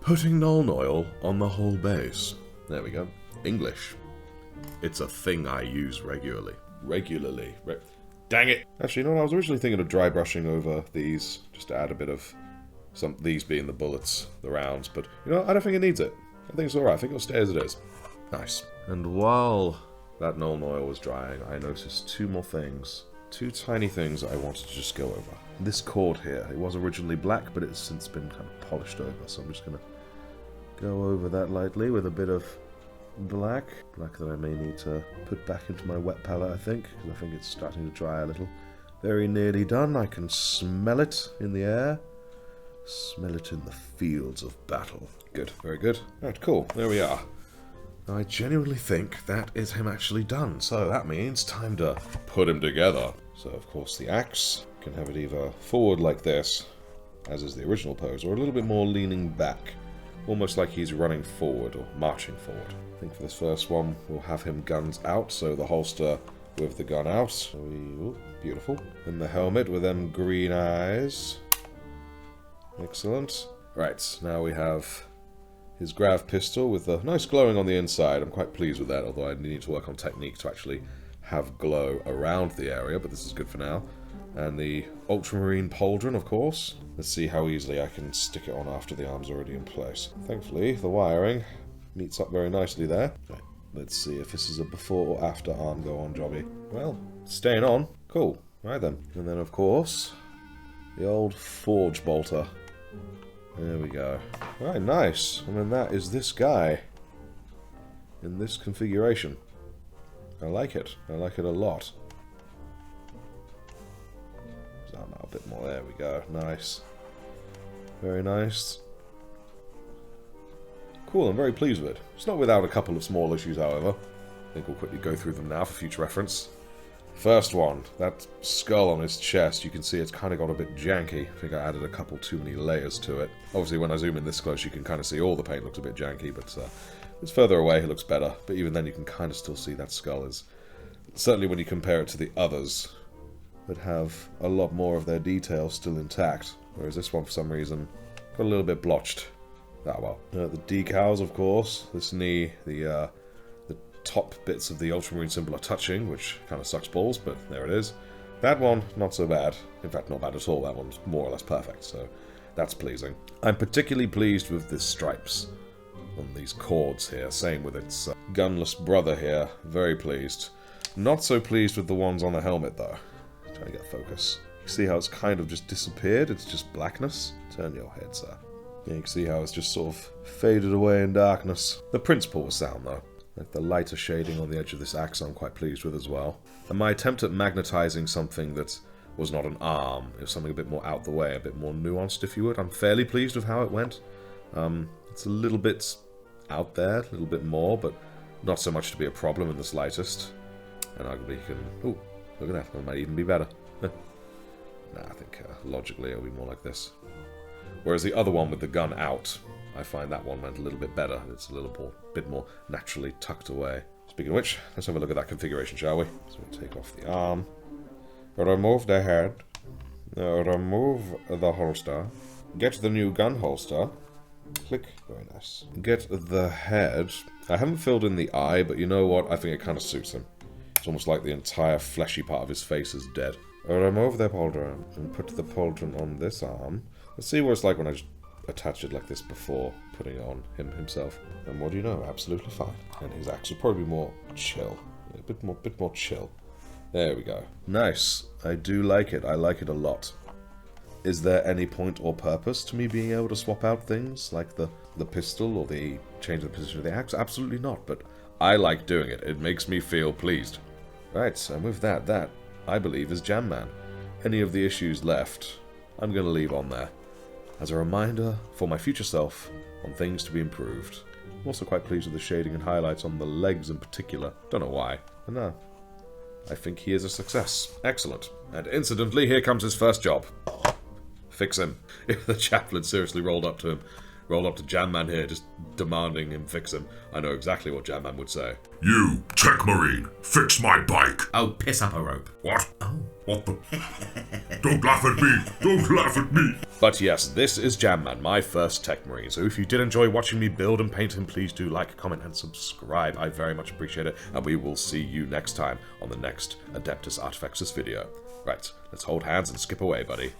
Putting Nuln Oil on the whole base. There we go. English. It's a thing I use regularly. Dang it! Actually, you know what? I was originally thinking of dry brushing over these, just to add a bit of these being the bullets, the rounds, but you know, I don't think it needs it. I think it's alright. I think it'll stay as it is. Nice. And while that Nuln Oil was drying, I noticed two more things. Two tiny things I wanted to just go over. This cord here, it was originally black, but it's since been kind of polished over, so I'm just going to go over that lightly with a bit of black. Black that I may need to put back into my wet palette, I think, because I think it's starting to dry a little. Very nearly done. I can smell it in the air. Smell it in the fields of battle. Good, very good. Right, cool. There we are. I genuinely think that is him actually done, so that means time to put him together. So, of course, the axe can have it either forward like this, as is the original pose, or a little bit more leaning back, almost like he's running forward or marching forward. I think for this first one, we'll have him guns out, so the holster with the gun out. Ooh, beautiful. And the helmet with them green eyes. Excellent. Right, now we have his grav pistol with the nice glowing on the inside. I'm quite pleased with that, although I need to work on technique to actually have glow around the area, but this is good for now. And the ultramarine pauldron, of course. Let's see how easily I can stick it on after the arm's already in place. Thankfully, the wiring meets up very nicely there. Right, let's see if this is a before or after arm go on jobby. Well, staying on. Cool. Right then. And then, of course, the old forge bolter. There we go. Right, nice. And then that is this guy in this configuration. I like it. I like it a lot. Zoom out a bit more. There we go. Nice. Very nice. Cool, I'm very pleased with it. It's not without a couple of small issues, however. I think we'll quickly go through them now for future reference. First one, that skull on his chest, you can see it's kind of got a bit janky. I think I added a couple too many layers to it. Obviously, when I zoom in this close, you can kind of see all the paint looks a bit janky, but it's further away, it looks better. But even then, you can kind of still see that skull is... Certainly when you compare it to the others, that have a lot more of their details still intact. Whereas this one, for some reason, got a little bit blotched. Ah, well. The decals, of course. This knee, the top bits of the ultramarine symbol are touching, which kind of sucks balls, but there it is. That one, not so bad. In fact, not bad at all. That one's more or less perfect, so that's pleasing. I'm particularly pleased with the stripes on these cords here. Same with its gunless brother here. Very pleased. Not so pleased with the ones on the helmet, though. Try to get focus. You see how it's kind of just disappeared? It's just blackness. Turn your head, sir. Yeah, you can see how it's just sort of faded away in darkness. The principle was sound, though. Like the lighter shading on the edge of this axe I'm quite pleased with as well. And my attempt at magnetizing something that was not an arm, it was something a bit more out the way, a bit more nuanced if you would. I'm fairly pleased with how it went. It's a little bit out there, a little bit more, but not so much to be a problem in the slightest. And arguably you can... Ooh, look at that, that might even be better. Nah, I think logically it'll be more like this. Whereas the other one with the gun out, I find that one went a little bit better. It's a bit more naturally tucked away. Speaking of which, let's have a look at that configuration, shall we? So we'll take off the arm, remove the head, remove the holster, get the new gun holster, click, very nice. Get the head. I haven't filled in the eye, but you know what? I think it kind of suits him. It's almost like the entire fleshy part of his face is dead. Remove the pauldron and put the pauldron on this arm. Let's see what it's like when I just attach it like this before putting it on himself. And what do you know? Absolutely fine. And his axe will probably be more chill. A bit more chill. There we go. Nice. I do like it. I like it a lot. Is there any point or purpose to me being able to swap out things like the pistol or the change the position of the axe? Absolutely not, but I like doing it. It makes me feel pleased. Right, and with that I believe is Jam Man. Any of the issues left, I'm going to leave on there. As a reminder for my future self on things to be improved. I'm also quite pleased with the shading and highlights on the legs in particular. Don't know why. But no. I think he is a success. Excellent. And incidentally, here comes his first job. Fix him. If the chaplain seriously rolled up to Jam Man here, just demanding him fix him, I know exactly what Jam Man would say. You, Techmarine, fix my bike. Oh, piss up a rope. What? Oh. What the? Don't laugh at me! Don't laugh at me! But yes, this is Jam Man, my first Techmarine. So if you did enjoy watching me build and paint him, please do like, comment, and subscribe. I very much appreciate it, and we will see you next time on the next Adeptus Artifexis video. Right, let's hold hands and skip away, buddy.